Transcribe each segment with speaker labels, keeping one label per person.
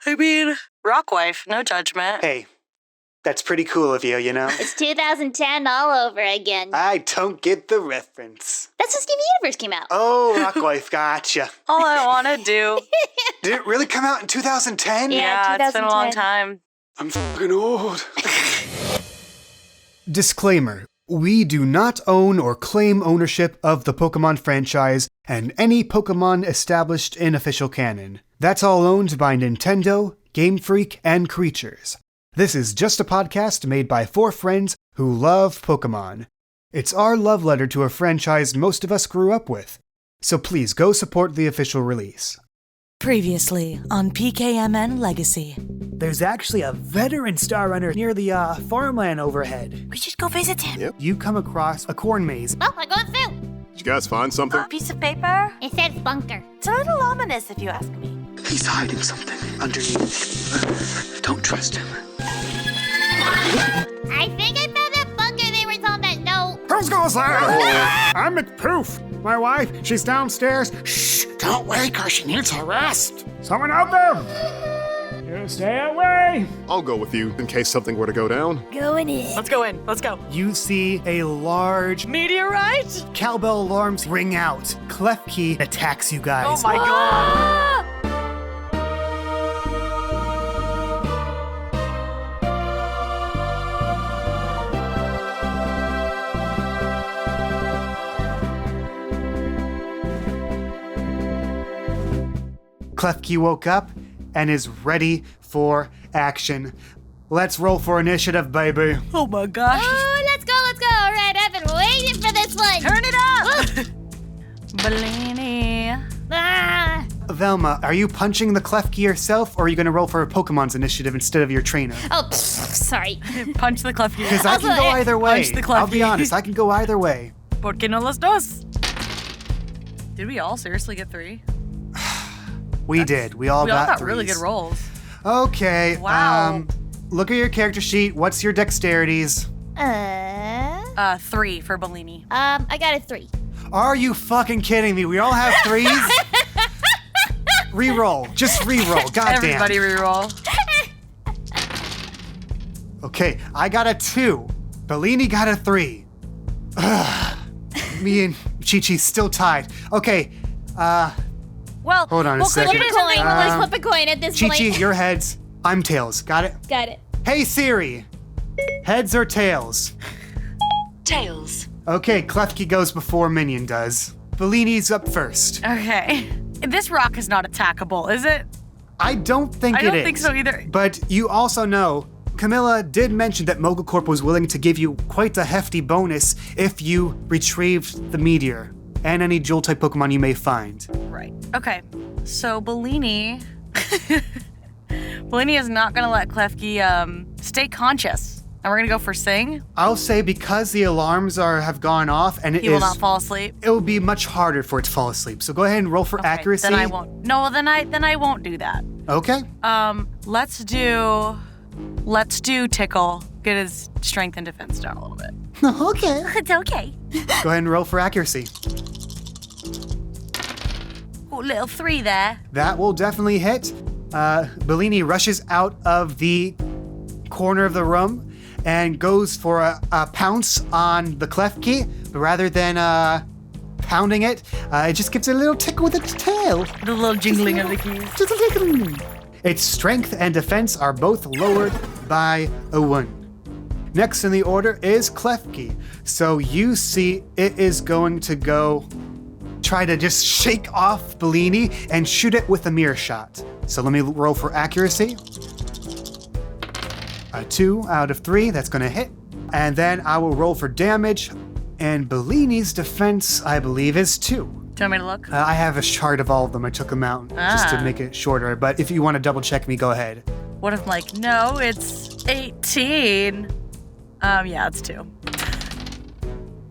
Speaker 1: I mean, rock wife, no judgment.
Speaker 2: Hey, that's pretty cool of you, you know?
Speaker 3: It's 2010 all over again.
Speaker 2: I don't get the reference.
Speaker 3: That's when Steven Universe came out.
Speaker 2: Oh, rock wife, gotcha.
Speaker 1: All I want to do.
Speaker 2: Did it really come out in 2010?
Speaker 3: Yeah,
Speaker 1: It's been a long
Speaker 3: 2010.
Speaker 1: time.
Speaker 2: I'm fucking old.
Speaker 4: Disclaimer. We do not own or claim ownership of the Pokemon franchise and any Pokemon established in official canon. That's all owned by Nintendo, Game Freak, and Creatures. This is just a podcast made by 4 friends who love Pokemon. It's our love letter to a franchise most of us grew up with. So please go support the official release.
Speaker 5: Previously on PKMN Legacy.
Speaker 6: There's actually a veteran Star Runner near the farmland overhead.
Speaker 5: We should go visit him.
Speaker 7: Yep.
Speaker 4: You come across a corn maze.
Speaker 3: Oh, I'm going through.
Speaker 7: Did you guys find something?
Speaker 5: A piece of paper?
Speaker 3: It says bunker.
Speaker 5: It's a little ominous if you ask me.
Speaker 2: He's hiding something underneath. Don't trust him.
Speaker 3: I think I found that bunker they were talking about. No.
Speaker 4: Who's goes there? I'm McPoof. My wife, she's downstairs. Shh, don't wake her. She needs her rest. Someone out there. You stay away.
Speaker 7: I'll go with you in case something were to go down.
Speaker 3: Going in.
Speaker 1: Let's go in. Let's go.
Speaker 4: You see a large
Speaker 1: Meteorite?
Speaker 4: cowbell alarms ring out. Klefki attacks you guys.
Speaker 1: Oh my god.
Speaker 4: Klefki woke up and is ready for action. Let's roll for initiative, baby.
Speaker 5: Oh my gosh.
Speaker 3: Oh, let's go. All right, I've been waiting for this one.
Speaker 5: Turn it up! Bellini.
Speaker 3: Ah.
Speaker 4: Velma, are you punching the Klefki yourself, or are you going to roll for a Pokemon's initiative instead of your trainer?
Speaker 3: Oh, sorry.
Speaker 5: Punch the Klefki.
Speaker 4: Because I can go either way.
Speaker 5: Punch the
Speaker 4: I'll be
Speaker 5: Klefki.
Speaker 4: honest, I can go either way.
Speaker 5: ¿Por qué no los dos? Did we all seriously get 3?
Speaker 4: We did. We all got
Speaker 5: got really
Speaker 4: threes.
Speaker 5: good rolls.
Speaker 4: Okay.
Speaker 5: Wow.
Speaker 4: Look at your character sheet. What's your dexterities?
Speaker 5: 3 for Bellini.
Speaker 3: I got a 3.
Speaker 4: Are you fucking kidding me? We all have 3s? Reroll. Just reroll. Goddamn.
Speaker 5: Everybody reroll.
Speaker 4: Okay, I got a 2. Bellini got a 3. Ugh. Me and Chi-Chi still tied. Okay,
Speaker 5: Well,
Speaker 4: hold on a
Speaker 5: we'll
Speaker 4: second.
Speaker 5: click
Speaker 3: Flip a coin. Let's
Speaker 4: Um,
Speaker 3: flip a coin at this
Speaker 4: Chi-Chi,
Speaker 3: point.
Speaker 4: you're heads. I'm tails. Got it?
Speaker 3: Got it.
Speaker 4: Hey Siri. Heads or tails?
Speaker 5: Tails.
Speaker 4: Okay, Klefki goes before Minion does. Bellini's up first.
Speaker 5: Okay. This rock is not attackable, is it?
Speaker 4: I don't think
Speaker 5: I
Speaker 4: it
Speaker 5: don't
Speaker 4: is.
Speaker 5: think so either.
Speaker 4: But you also know, Camilla did mention that Mogelcorp was willing to give you quite a hefty bonus if you retrieved the meteor and any Jewel-type Pokemon you may find.
Speaker 5: Right. Okay. So Bellini... Bellini is not going to let Klefki stay conscious. And we're going to go for Sing.
Speaker 4: I'll say because the alarms have gone off and
Speaker 5: He will not fall asleep.
Speaker 4: it will be much harder for it to fall asleep. So go ahead and roll for
Speaker 5: Okay,
Speaker 4: accuracy.
Speaker 5: Then I won't. No, then I won't do that.
Speaker 4: Okay.
Speaker 5: Let's do Tickle. Get his strength and defense down a little bit.
Speaker 4: Okay.
Speaker 5: It's okay.
Speaker 4: Go ahead and roll for accuracy.
Speaker 5: Oh, little 3 there.
Speaker 4: That will definitely hit. Bellini rushes out of the corner of the room and goes for a pounce on the Klefki, but rather than pounding it, it just gives it a little tickle with its tail.
Speaker 5: The little jingling of the keys.
Speaker 4: Just a tickle. Its strength and defense are both lowered by a 1. Next in the order is Klefki. So you see it is going to go try to just shake off Bellini and shoot it with a mirror shot. So let me roll for accuracy. A 2 out of 3, that's going to hit. And then I will roll for damage. And Bellini's defense, I believe, is 2.
Speaker 5: Do you want me to look?
Speaker 4: I have a chart of all of them. I took them out just to make it shorter. But if you want to double check me, go ahead.
Speaker 5: What if I'm like, no, it's 18. Yeah, it's 2.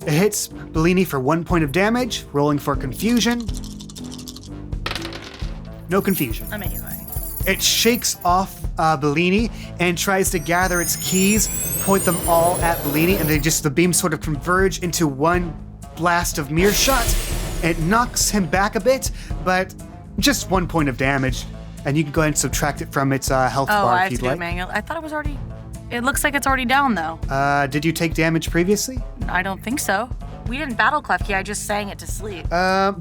Speaker 4: It hits Bellini for 1 point of damage, rolling for confusion. No confusion.
Speaker 5: Amazing.
Speaker 4: It shakes off Bellini and tries to gather its keys, point them all at Bellini, and the beams sort of converge into one blast of mirror shot. It knocks him back a bit, but just 1 point of damage. And you can go ahead and subtract it from its health
Speaker 5: Oh,
Speaker 4: bar
Speaker 5: I
Speaker 4: if
Speaker 5: have
Speaker 4: you'd
Speaker 5: to do it
Speaker 4: like.
Speaker 5: manually. I thought it was already... It looks like it's already down, though.
Speaker 4: Did you take damage previously?
Speaker 5: I don't think so. We didn't battle Klefki. I just sang it to sleep.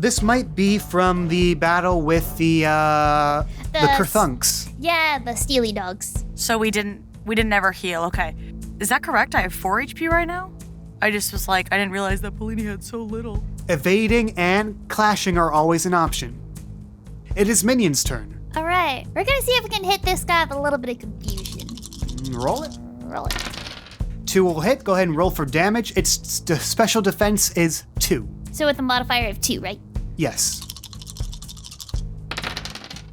Speaker 4: This might be from the battle with the Kurthunks.
Speaker 3: Yeah, the steely dogs.
Speaker 5: So we didn't ever heal. Okay. Is that correct? I have 4 HP right now? I just was like, I didn't realize that Bellini had so little.
Speaker 4: Evading and clashing are always an option. It is Minion's turn.
Speaker 3: All right, we're gonna see if we can hit this guy with a little bit of confusion.
Speaker 4: Roll it.
Speaker 3: Roll it.
Speaker 4: 2 will hit. Go ahead and roll for damage. Its special defense is 2.
Speaker 3: So with a modifier of 2, right?
Speaker 4: Yes.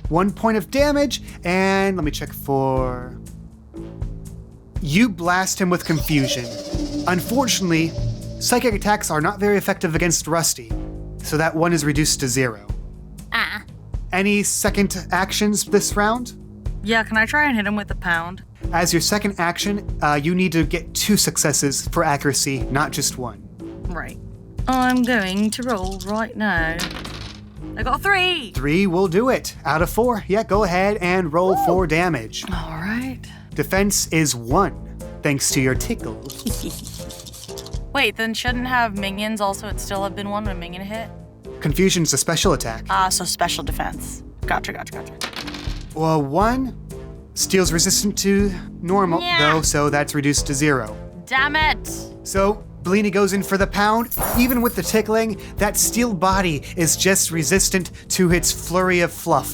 Speaker 4: 1 point of damage, and let me check for... You blast him with confusion. Unfortunately, psychic attacks are not very effective against Rusty, so that 1 is reduced to 0.
Speaker 3: Ah.
Speaker 4: Any second actions this round?
Speaker 5: Yeah, can I try and hit him with a pound?
Speaker 4: As your second action, you need to get 2 successes for accuracy, not just 1.
Speaker 5: Right. I'm going to roll right now. I got 3.
Speaker 4: 3 will do it. Out of 4. Yeah, go ahead and roll for damage.
Speaker 5: All right.
Speaker 4: Defense is 1, thanks to your tickle.
Speaker 5: Wait, then shouldn't have minions also it still have been 1 when a minion hit?
Speaker 4: Confusion's a special attack.
Speaker 5: So special defense. Gotcha.
Speaker 4: Well, 1 steel's resistant to normal,
Speaker 5: Yeah.
Speaker 4: though, so that's reduced to 0.
Speaker 5: Damn it!
Speaker 4: So, Bellini goes in for the pound. Even with the tickling, that steel body is just resistant to its flurry of fluff.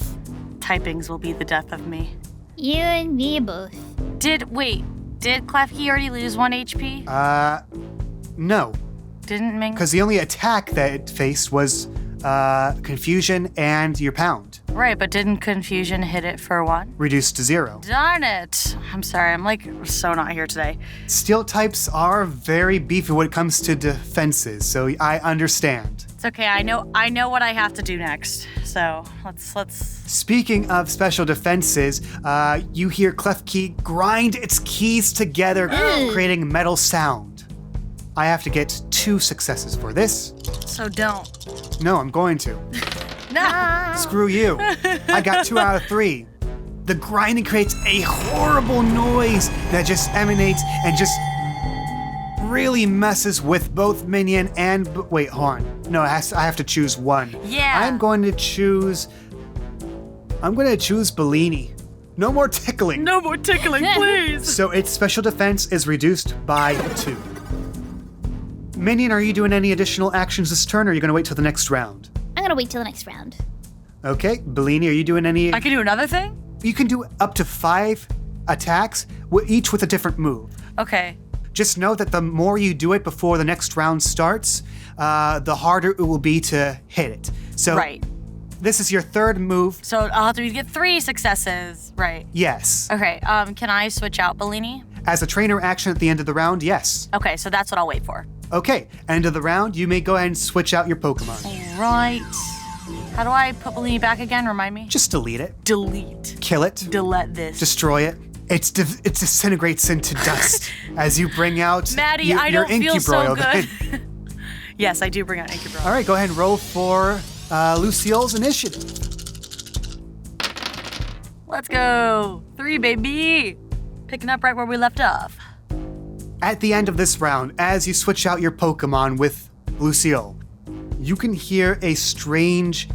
Speaker 5: Typings will be the death of me.
Speaker 3: You and me both.
Speaker 5: Did Klefki already lose 1 HP?
Speaker 4: No,
Speaker 5: Didn't Ming?
Speaker 4: because the only attack that it faced was confusion and your pound,
Speaker 5: Right, but didn't confusion hit it for 1?
Speaker 4: reduced to 0.
Speaker 5: Darn it! I'm sorry, I'm like so not here today.
Speaker 4: Steel types are very beefy when it comes to defenses, so I understand.
Speaker 5: It's okay, I know what I have to do next. So let's
Speaker 4: Speaking of special defenses, you hear Klefki grind its keys together, creating metal sound. I have to get 2 successes for this.
Speaker 5: so don't.
Speaker 4: No, I'm going to.
Speaker 5: No!
Speaker 4: Screw you. I got 2 out of 3. The grinding creates a horrible noise that just emanates and just really messes with both Minion and... Wait, hold on. No, I have to choose 1.
Speaker 5: Yeah.
Speaker 4: I'm going to choose Bellini. No more tickling.
Speaker 5: No more tickling, please!
Speaker 4: So its special defense is reduced by 2. Minion, are you doing any additional actions this turn, or are you going to wait till the next round?
Speaker 3: I'm gonna wait till the next round.
Speaker 4: Okay, Bellini, are you doing any...
Speaker 5: I can do another thing?
Speaker 4: You can do up to 5 attacks, each with a different move.
Speaker 5: Okay.
Speaker 4: Just know that the more you do it before the next round starts, the harder it will be to hit it. So
Speaker 5: Right.
Speaker 4: this is your 3rd move.
Speaker 5: So I'll have to get 3 successes. Right.
Speaker 4: Yes.
Speaker 5: Okay, can I switch out Bellini?
Speaker 4: As a trainer action at the end of the round, yes.
Speaker 5: Okay, so that's what I'll wait for.
Speaker 4: Okay, end of the round, you may go ahead and switch out your Pokemon.
Speaker 5: Right. How do I put Bellini back again? Remind me.
Speaker 4: Just delete it.
Speaker 5: Delete.
Speaker 4: Kill it.
Speaker 5: Delete this.
Speaker 4: Destroy it. It disintegrates into dust as you bring out
Speaker 5: Maddie,
Speaker 4: your
Speaker 5: I don't feel so
Speaker 4: Inkybroil
Speaker 5: good.
Speaker 4: then.
Speaker 5: Yes, I do bring out Inkybroil.
Speaker 4: All right, go ahead and roll for Lucille's initiative.
Speaker 5: Let's go. 3, baby. Picking up right where we left off.
Speaker 4: At the end of this round, as you switch out your Pokemon with Lucille, you can hear a strange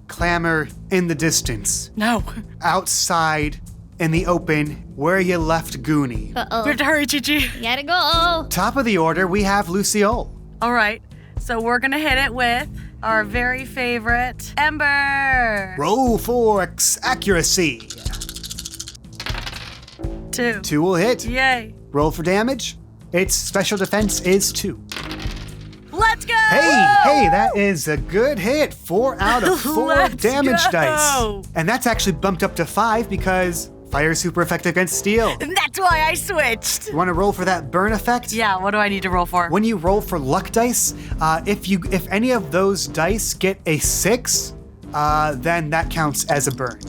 Speaker 4: clamor in the distance.
Speaker 5: No.
Speaker 4: Outside in the open where you left Goonie.
Speaker 3: Uh-oh.
Speaker 5: We have to hurry, Chi-Chi.
Speaker 3: Gotta go.
Speaker 4: Top of the order, we have Lucille.
Speaker 5: All right. So we're going to hit it with our very favorite Ember.
Speaker 4: Roll for accuracy.
Speaker 5: 2.
Speaker 4: 2 will hit.
Speaker 5: Yay.
Speaker 4: Roll for damage. Its special defense is 2.
Speaker 5: Let's go.
Speaker 4: Hey, that is a good hit. 4 out of 4
Speaker 5: Let's
Speaker 4: damage
Speaker 5: go.
Speaker 4: dice. And that's actually bumped up to 5 because fire is super effective against steel.
Speaker 5: And that's why I switched.
Speaker 4: You want to roll for that burn effect?
Speaker 5: Yeah, what do I need to roll for?
Speaker 4: When you roll for luck dice, if any of those dice get a 6, then that counts as a burn.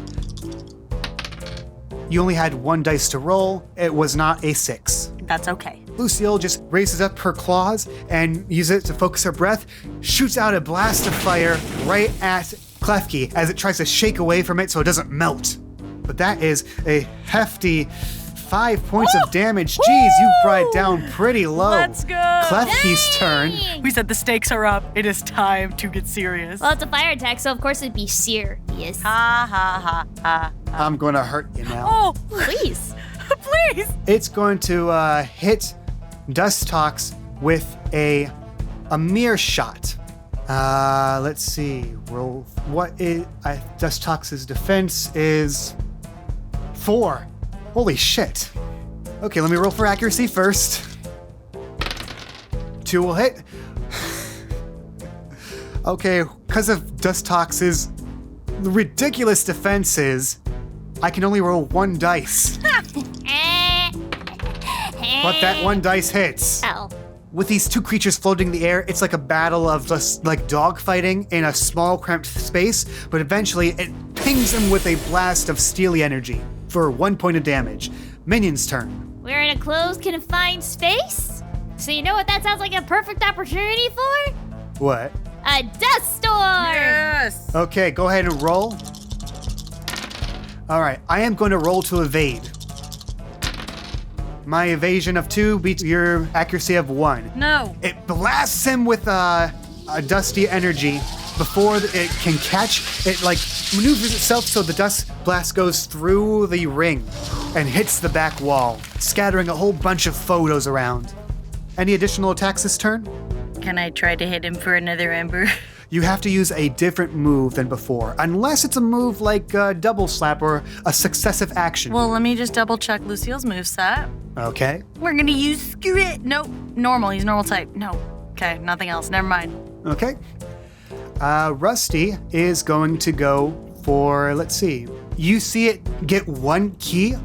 Speaker 4: You only had 1 dice to roll. It was not a 6.
Speaker 5: That's okay.
Speaker 4: Lucille just raises up her claws and uses it to focus her breath, shoots out a blast of fire right at Klefki as it tries to shake away from it so it doesn't melt. but that is a hefty 5 points of damage. Jeez, you brought it down pretty low.
Speaker 5: Let's go.
Speaker 4: Klefki's turn.
Speaker 5: We said the stakes are up. It is time to get serious.
Speaker 3: Well, it's a fire attack, so of course it'd be serious.
Speaker 5: Ha ha ha ha.
Speaker 4: I'm gonna hurt you now.
Speaker 5: Oh,
Speaker 3: Please.
Speaker 5: please.
Speaker 4: It's going to hit Dustox with a mere shot. Let's see. Roll. What is Dustox's defense is 4. Holy shit. Okay, let me roll for accuracy first. 2 will hit. Okay, because of Dustox's ridiculous defenses, I can only roll 1 dice. But that 1 dice hits.
Speaker 3: Oh.
Speaker 4: With these 2 creatures floating in the air, it's like a battle of just like dogfighting in a small cramped space, but eventually it pings them with a blast of steely energy for 1 point of damage. Minion's turn.
Speaker 3: We're in a closed, confined space? So you know what that sounds like a perfect opportunity for?
Speaker 4: What?
Speaker 3: A dust storm!
Speaker 5: Yes.
Speaker 4: Okay, go ahead and roll. All right, I am going to roll to evade. My evasion of 2 beats your accuracy of 1.
Speaker 5: No.
Speaker 4: It blasts him with a dusty energy. Before it can catch, it like maneuvers itself so the dust blast goes through the ring and hits the back wall, scattering a whole bunch of photos around. Any additional attacks this turn?
Speaker 5: Can I try to hit him for another ember?
Speaker 4: You have to use a different move than before, unless it's a move like a double slap or a successive action.
Speaker 5: Well, let me just double check Lucille's moveset.
Speaker 4: Okay.
Speaker 5: We're gonna use Scrit. Nope. Normal. He's normal type. No. Okay, nothing else. Never mind.
Speaker 4: Okay. Rusty is going to go for, let's see. You see it get 1 key,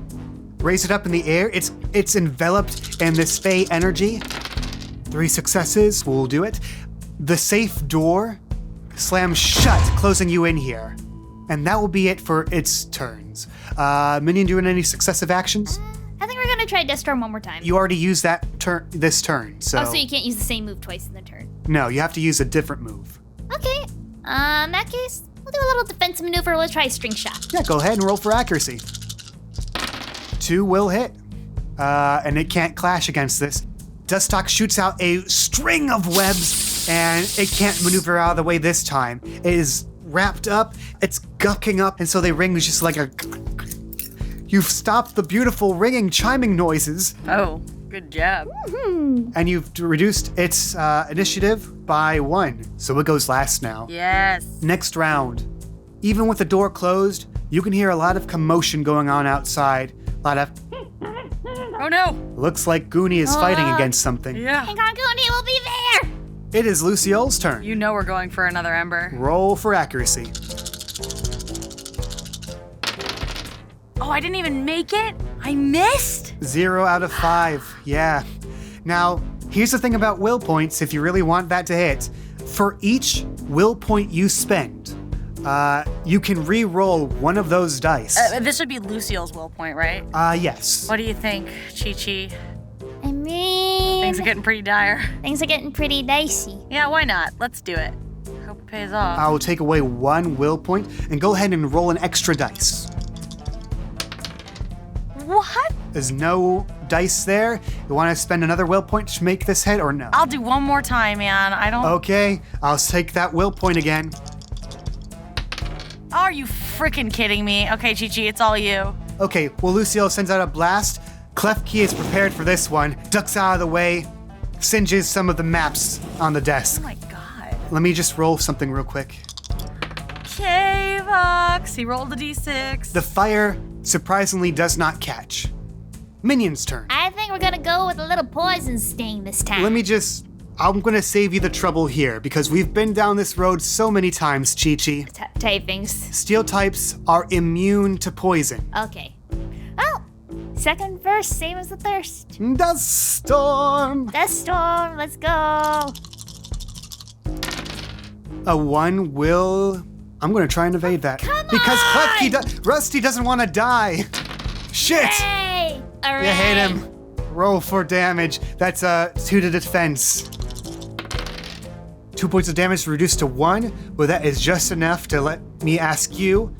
Speaker 4: raise it up in the air. It's enveloped in this Fey energy. 3 successes will do it. The safe door slams shut, closing you in here. And that will be it for its turns. Minion doing any successive actions?
Speaker 3: I think we're gonna try dust storm one more time.
Speaker 4: You already used that this turn, so...
Speaker 3: Oh, so you can't use the same move twice in the turn.
Speaker 4: No, you have to use a different move.
Speaker 3: Okay. In that case, we'll do a little defensive maneuver. Let's try a string shot.
Speaker 4: Yeah, go ahead and roll for accuracy. 2 will hit. And it can't clash against this. Dustox shoots out a string of webs, and it can't maneuver out of the way this time. It is wrapped up, it's gucking up, and so they ring just like a... You've stopped the beautiful ringing, chiming noises,
Speaker 5: Oh, good job.
Speaker 4: and you've reduced its initiative by 1. So it goes last now.
Speaker 5: Yes.
Speaker 4: Next round. Even with the door closed, you can hear a lot of commotion going on outside. A lot of...
Speaker 5: Oh no.
Speaker 4: Looks like Goonie is fighting against something.
Speaker 5: Yeah.
Speaker 3: Hang on, Goonie, we'll be there!
Speaker 4: It is Lucille's turn.
Speaker 5: You know we're going for another ember.
Speaker 4: Roll for accuracy.
Speaker 5: Oh, I didn't even make it? I missed?
Speaker 4: 0 out of 5. Yeah. Now, here's the thing about will points, if you really want that to hit. For each will point you spend, you can re-roll one of those dice.
Speaker 5: This would be Lucille's will point, right?
Speaker 4: Yes.
Speaker 5: What do you think, Chi-Chi?
Speaker 3: I mean,
Speaker 5: Things are getting pretty dire.
Speaker 3: things are getting pretty dicey.
Speaker 5: Yeah, why not? Let's do it. Hope it pays off.
Speaker 4: I will take away 1 will point and go ahead and roll an extra dice.
Speaker 5: What?
Speaker 4: There's no dice there. You want to spend another will point to make this hit or no?
Speaker 5: I'll do one more time, man. I don't...
Speaker 4: Okay, I'll take that will point again.
Speaker 5: Are you freaking kidding me? Okay, Chi-Chi, it's all you.
Speaker 4: Okay, well, Lucille sends out a blast. Klefki is prepared for this one, ducks out of the way, singes some of the maps on the
Speaker 5: Oh
Speaker 4: desk.
Speaker 5: my god.
Speaker 4: Let me just roll something real quick.
Speaker 5: KayVox. He rolled a d6.
Speaker 4: The fire surprisingly does not catch. Minion's turn.
Speaker 3: I think we're gonna go with a little poison sting this time.
Speaker 4: I'm gonna save you the trouble here because we've been down this road so many times, Chi-Chi.
Speaker 3: Typings.
Speaker 4: Steel types are immune to poison.
Speaker 3: Okay. Oh, second verse, same as the thirst.
Speaker 4: Dust storm.
Speaker 3: Dust storm, let's go.
Speaker 4: A 1 will... I'm gonna try and evade that.
Speaker 3: Come
Speaker 4: because
Speaker 3: on!
Speaker 4: Rusty doesn't want to die. Shit!
Speaker 3: Hey! All right.
Speaker 4: You hit him. Roll for damage. That's 2 to defense. 2 points of damage reduced to 1, but that is just enough to let me ask you,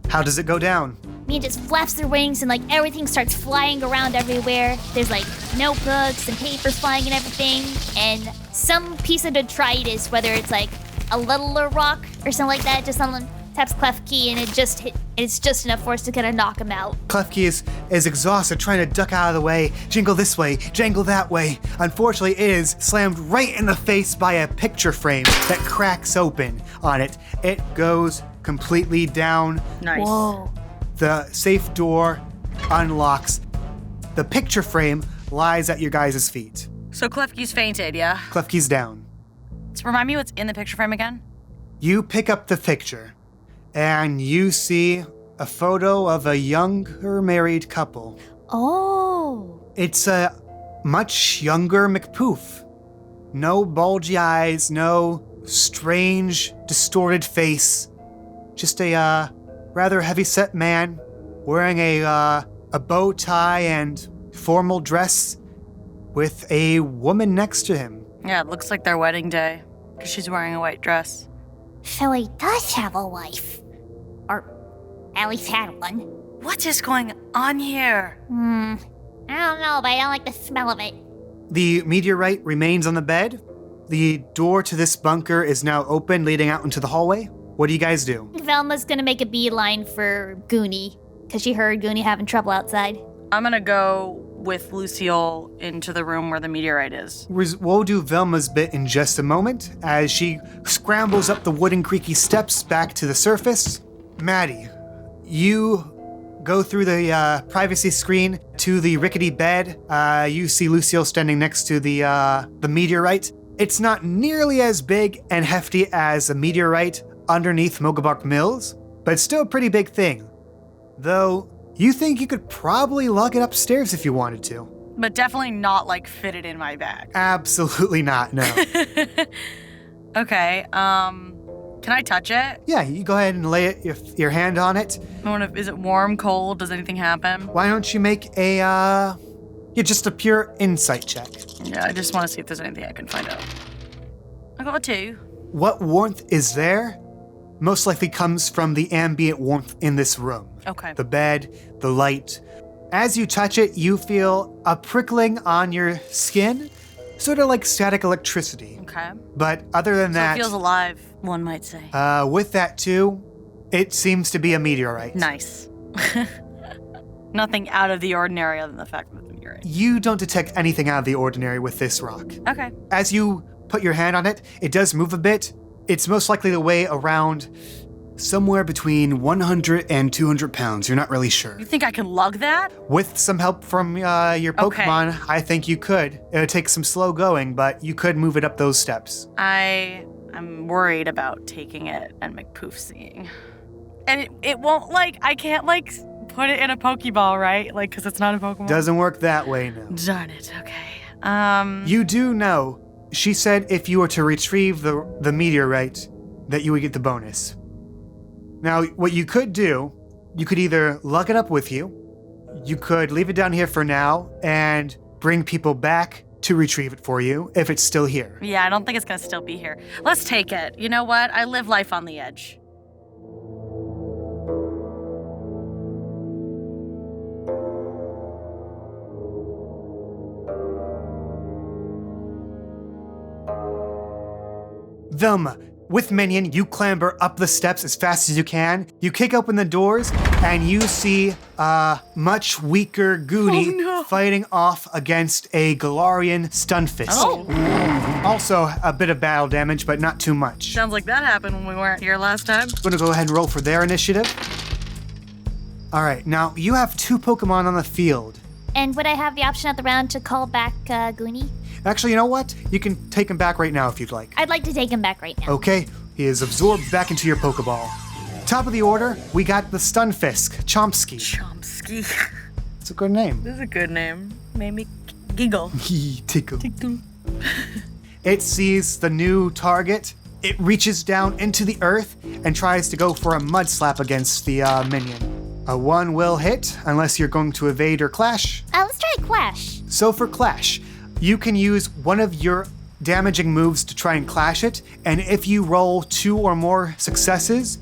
Speaker 4: how does it go down?
Speaker 3: Mia just flaps their wings and like everything starts flying around everywhere. There's like notebooks and papers flying and everything. And some piece of detritus, whether it's like a littler rock or something like that, just someone taps Klefki and it's just enough force to kind of knock him out.
Speaker 4: Klefki is exhausted, trying to duck out of the way, jingle this way, jangle that way. Unfortunately, it is slammed right in the face by a picture frame that cracks open on it. It goes completely down.
Speaker 5: Nice.
Speaker 3: Whoa.
Speaker 4: The safe door unlocks. The picture frame lies at your guys' feet.
Speaker 5: So Klefki's fainted, yeah?
Speaker 4: Klefki's down.
Speaker 5: So remind me what's in the picture frame again?
Speaker 4: You pick up the picture, and you see a photo of a younger married couple.
Speaker 3: Oh.
Speaker 4: It's a much younger McPoof. No bulgy eyes, no strange, distorted face. Just a rather heavy-set man wearing a bow tie and formal dress with a woman next to him.
Speaker 5: Yeah, it looks like their wedding day, because she's wearing a white dress.
Speaker 3: So he does have a wife. Or at least had one.
Speaker 5: What is going on here?
Speaker 3: I don't know, but I don't like the smell of it.
Speaker 4: The meteorite remains on the bed. The door to this bunker is now open, leading out into the hallway. What do you guys do?
Speaker 3: Velma's gonna make a beeline for Goonie, because she heard Goonie having trouble outside.
Speaker 5: I'm gonna go with Lucille into the room where the meteorite is.
Speaker 4: We'll do Velma's bit in just a moment as she scrambles up the wooden creaky steps back to the surface. Maddie, you go through the privacy screen to the rickety bed. You see Lucille standing next to the meteorite. It's not nearly as big and hefty as a meteorite underneath Mogabark Mills, but it's still a pretty big thing. Though, you think you could probably lug it upstairs if you wanted to.
Speaker 5: But definitely not, like, fitted in my bag.
Speaker 4: Absolutely not, no.
Speaker 5: Okay, can I touch it?
Speaker 4: Yeah, you go ahead and lay your hand on it.
Speaker 5: Is it warm, cold? Does anything happen?
Speaker 4: Why don't you make just a pure insight check.
Speaker 5: Yeah, I just want to see if there's anything I can find out. I got a 2.
Speaker 4: What warmth is there most likely comes from the ambient warmth in this room.
Speaker 5: Okay.
Speaker 4: The bed, the light. As you touch it, you feel a prickling on your skin, sort of like static electricity.
Speaker 5: Okay.
Speaker 4: But other than
Speaker 5: So
Speaker 4: that,
Speaker 5: it feels alive, one might say.
Speaker 4: with that too, it seems to be a meteorite.
Speaker 5: Nice. Nothing out of the ordinary other than the fact that it's a meteorite.
Speaker 4: You don't detect anything out of the ordinary with this rock.
Speaker 5: Okay.
Speaker 4: As you put your hand on it, it does move a bit. It's most likely to weigh around somewhere between 100 and 200 pounds. You're not really sure.
Speaker 5: You think I can lug that?
Speaker 4: With some help from your Pokemon,
Speaker 5: Okay.
Speaker 4: I think you could. It would take some slow going, but you could move it up those steps.
Speaker 5: I'm worried about taking it and McPoof seeing. And it won't, like, I can't, like, put it in a Pokeball, right? Like, because it's not a Pokemon?
Speaker 4: Doesn't work that way, no.
Speaker 5: Darn it, okay.
Speaker 4: You do know, she said if you were to retrieve the meteorite, that you would get the bonus. Now, what you could do, you could either lug it up with you, you could leave it down here for now, and bring people back to retrieve it for you if it's still here.
Speaker 5: Yeah, I don't think it's going to still be here. Let's take it. You know what? I live life on the edge.
Speaker 4: Velma, with Minion, you clamber up the steps as fast as you can. You kick open the doors, and you see a much weaker Goonie fighting off against a Galarian Stunfisk.
Speaker 5: Oh.
Speaker 4: Also, a bit of battle damage, but not too much.
Speaker 5: Sounds like that happened when we weren't here last time.
Speaker 4: I'm gonna go ahead and roll for their initiative. All right, now you have 2 Pokemon on the field.
Speaker 3: And would I have the option at the round to call back Goonie?
Speaker 4: Actually, you know what? You can take him back right now if you'd like.
Speaker 3: I'd like to take him back right now.
Speaker 4: Okay, he is absorbed back into your Pokeball. Top of the order, we got the Stunfisk, Chompsky.
Speaker 5: Chompsky.
Speaker 4: It's a good name.
Speaker 5: This is a good name. Made me giggle.
Speaker 4: Tickle. It sees the new target. It reaches down into the earth and tries to go for a mud slap against the minion. A 1 will hit, unless you're going to evade or clash.
Speaker 3: Let's try Clash.
Speaker 4: So for clash, you can use one of your damaging moves to try and clash it, and if you roll 2 or more successes,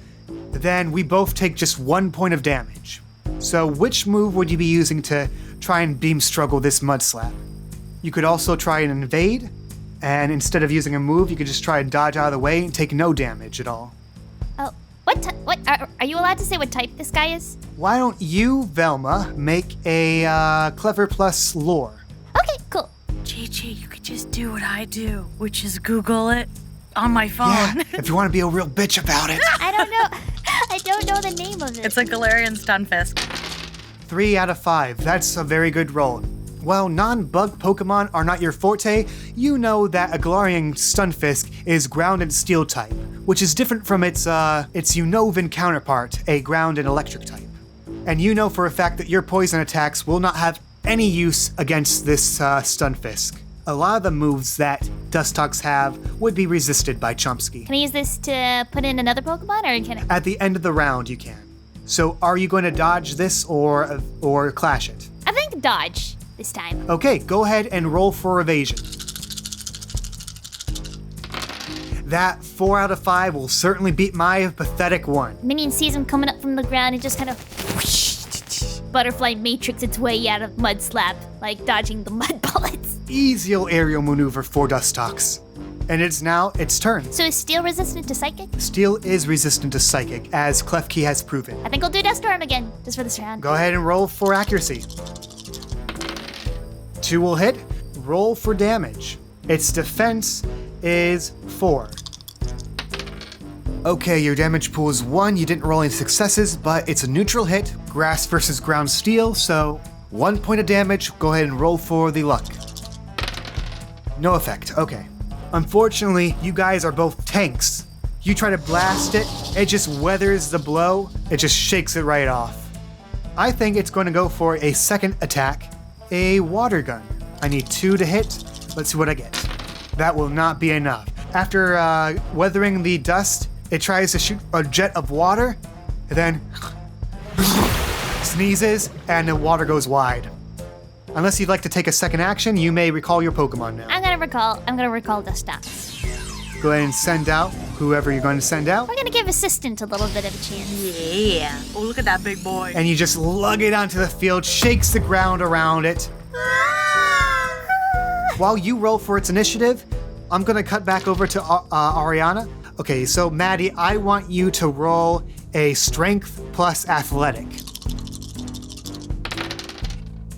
Speaker 4: then we both take just 1 point of damage. So which move would you be using to try and beam struggle this mud slab? You could also try and invade, and instead of using a move, you could just try and dodge out of the way and take no damage at all.
Speaker 3: Oh, what are you allowed to say what type this guy is?
Speaker 4: Why don't you, Velma, make a Clever Plus lore?
Speaker 3: Okay, cool.
Speaker 5: Chi, you could just do what I do, which is Google it on my phone.
Speaker 4: Yeah, if you want to be a real bitch about it.
Speaker 3: I don't know. I don't know the name of it.
Speaker 5: It's a Galarian Stunfisk.
Speaker 4: 3 out of 5. That's a very good roll. While non-bug Pokemon are not your forte, you know that a Galarian Stunfisk is ground and steel type, which is different from its Unovan counterpart, a ground and electric type. And you know for a fact that your poison attacks will not have any use against this Stunfisk. A lot of the moves that Dustox have would be resisted by Chompsky.
Speaker 3: Can I use this to put in another Pokemon, or can I?
Speaker 4: At the end of the round, you can. So are you going to dodge this or clash it?
Speaker 3: I think dodge this time.
Speaker 4: Okay, go ahead and roll for evasion. That 4 out of 5 will certainly beat my pathetic 1.
Speaker 3: Minion sees him coming up from the ground and just kind of butterfly matrix its way out of mud slab, like dodging the mud bullets.
Speaker 4: Easy aerial maneuver for Dustox. And it's now its turn.
Speaker 3: So is steel resistant to psychic?
Speaker 4: Steel is resistant to psychic, as Klefki has proven.
Speaker 3: I think I'll do Dust Storm again, just for this round.
Speaker 4: Go ahead and roll for accuracy. 2 will hit. Roll for damage. Its defense is 4. Okay, your damage pool is 1. You didn't roll any successes, but it's a neutral hit. Grass versus ground steel, so 1 point of damage. Go ahead and roll for the luck. No effect. Okay. Unfortunately, you guys are both tanks. You try to blast it, it just weathers the blow. It just shakes it right off. I think it's going to go for a second attack. A water gun. I need 2 to hit. Let's see what I get. That will not be enough. After weathering the dust, it tries to shoot a jet of water, and then sneezes, and the water goes wide. Unless you'd like to take a second action, you may recall your Pokemon now.
Speaker 3: I'm gonna recall Dustox.
Speaker 4: Go ahead and send out whoever you're going to send out.
Speaker 3: We're gonna give Assistant a little bit of a chance.
Speaker 5: Yeah. Oh, look at that big boy.
Speaker 4: And you just lug it onto the field, shakes the ground around it. While you roll for its initiative, I'm going to cut back over to Ariana. Okay, so Maddie, I want you to roll a strength plus athletic.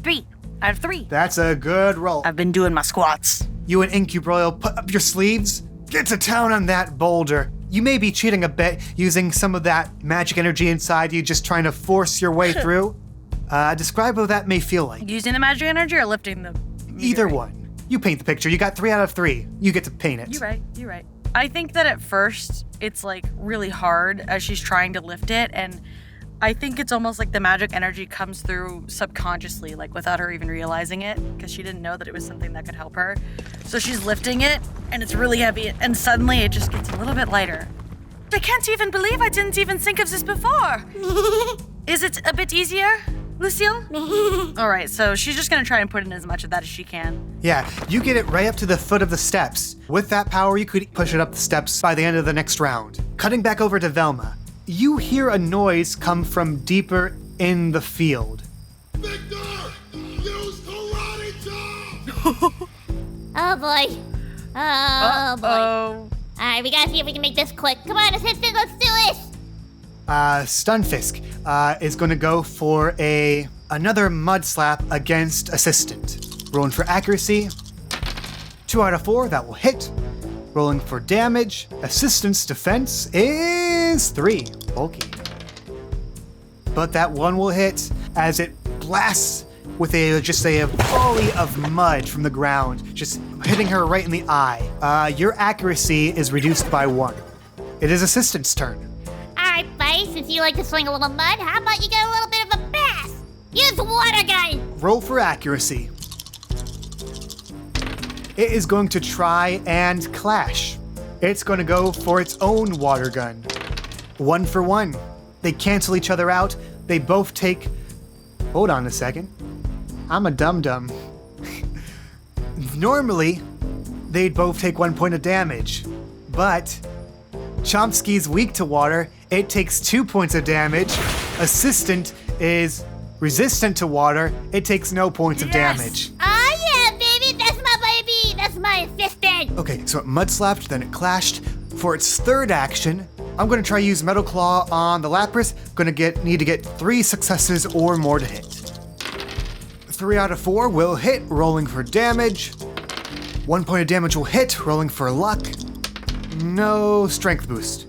Speaker 5: 3 out of 3.
Speaker 4: That's a good roll.
Speaker 5: I've been doing my squats.
Speaker 4: You and Incubroil, put up your sleeves. Get to town on that boulder. You may be cheating a bit, using some of that magic energy inside you, just trying to force your way through. Describe what that may feel like.
Speaker 5: Using the magic energy or lifting the...
Speaker 4: Either one. You paint the picture. You got 3 out of 3. You get to paint it.
Speaker 5: You're right. I think that at first it's like really hard as she's trying to lift it, and I think it's almost like the magic energy comes through subconsciously, like without her even realizing it, because she didn't know that it was something that could help her. So she's lifting it, and it's really heavy, and suddenly it just gets a little bit lighter. I can't even believe I didn't even think of this before. Is it a bit easier, Lucille? All right, so she's just gonna try and put in as much of that as she can.
Speaker 4: Yeah, you get it right up to the foot of the steps. With that power, you could push it up the steps by the end of the next round. Cutting back over to Velma, you hear a noise come from deeper in the field.
Speaker 7: Victor! Use karate chop!
Speaker 3: Oh boy. Oh boy.
Speaker 5: Oh.
Speaker 3: Alright, we gotta see if we can make this quick. Come on, Assistant, let's do this!
Speaker 4: Stunfisk is going to go for another mud slap against Assistant. Rolling for accuracy. 2 out of 4, that will hit. Rolling for damage. Assistant's defense is 3. Bulky. But that 1 will hit as it blasts with just a volley of mud from the ground, just hitting her right in the eye. Your accuracy is reduced by 1. It is Assistant's turn.
Speaker 3: Alright, buddy, since you like to swing a little mud, how about you get a little bit of a bath? Use the water gun!
Speaker 4: Roll for accuracy. It is going to try and clash. It's going to go for its own water gun. 1 for 1. They cancel each other out. They both take... Hold on a second. I'm a dum-dum. Normally, they'd both take 1 point of damage. But Chompsky's weak to water. It takes 2 points of damage. Assistant is resistant to water. It takes no points of
Speaker 5: Yes.
Speaker 4: damage.
Speaker 3: Oh yeah, baby, that's my baby. That's my assistant.
Speaker 4: Okay, so it mud slapped, then it clashed. For its third action, I'm gonna try use Metal Claw on the Lapras. Need to get 3 successes or more to hit. 3 out of 4 will hit, rolling for damage. 1 point of damage will hit, rolling for luck. No strength boost.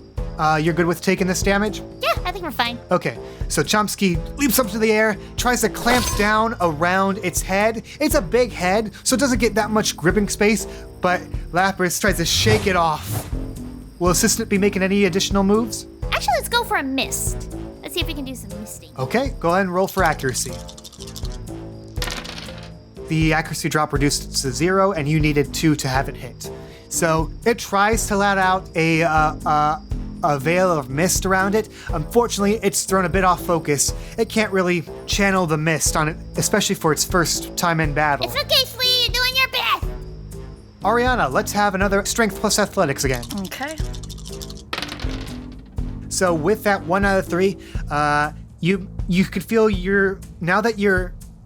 Speaker 4: You're good with taking this damage?
Speaker 3: Yeah, I think we're fine.
Speaker 4: Okay, so Chompsky leaps up to the air, tries to clamp down around its head. It's a big head, so it doesn't get that much gripping space, but Lapras tries to shake it off. Will Assistant be making any additional moves?
Speaker 3: Actually, let's go for a mist. Let's see if we can do some misting.
Speaker 4: Okay, go ahead and roll for accuracy. The accuracy drop reduced to 0, and you needed 2 to have it hit. So it tries to let out a veil of mist around it. Unfortunately, it's thrown a bit off focus. It can't really channel the mist on it, especially for its first time in battle.
Speaker 3: It's okay, Flea. You're doing your best.
Speaker 4: Ariana, let's have another strength plus athletics again.
Speaker 5: Okay.
Speaker 4: So with that 1 out of 3, you could feel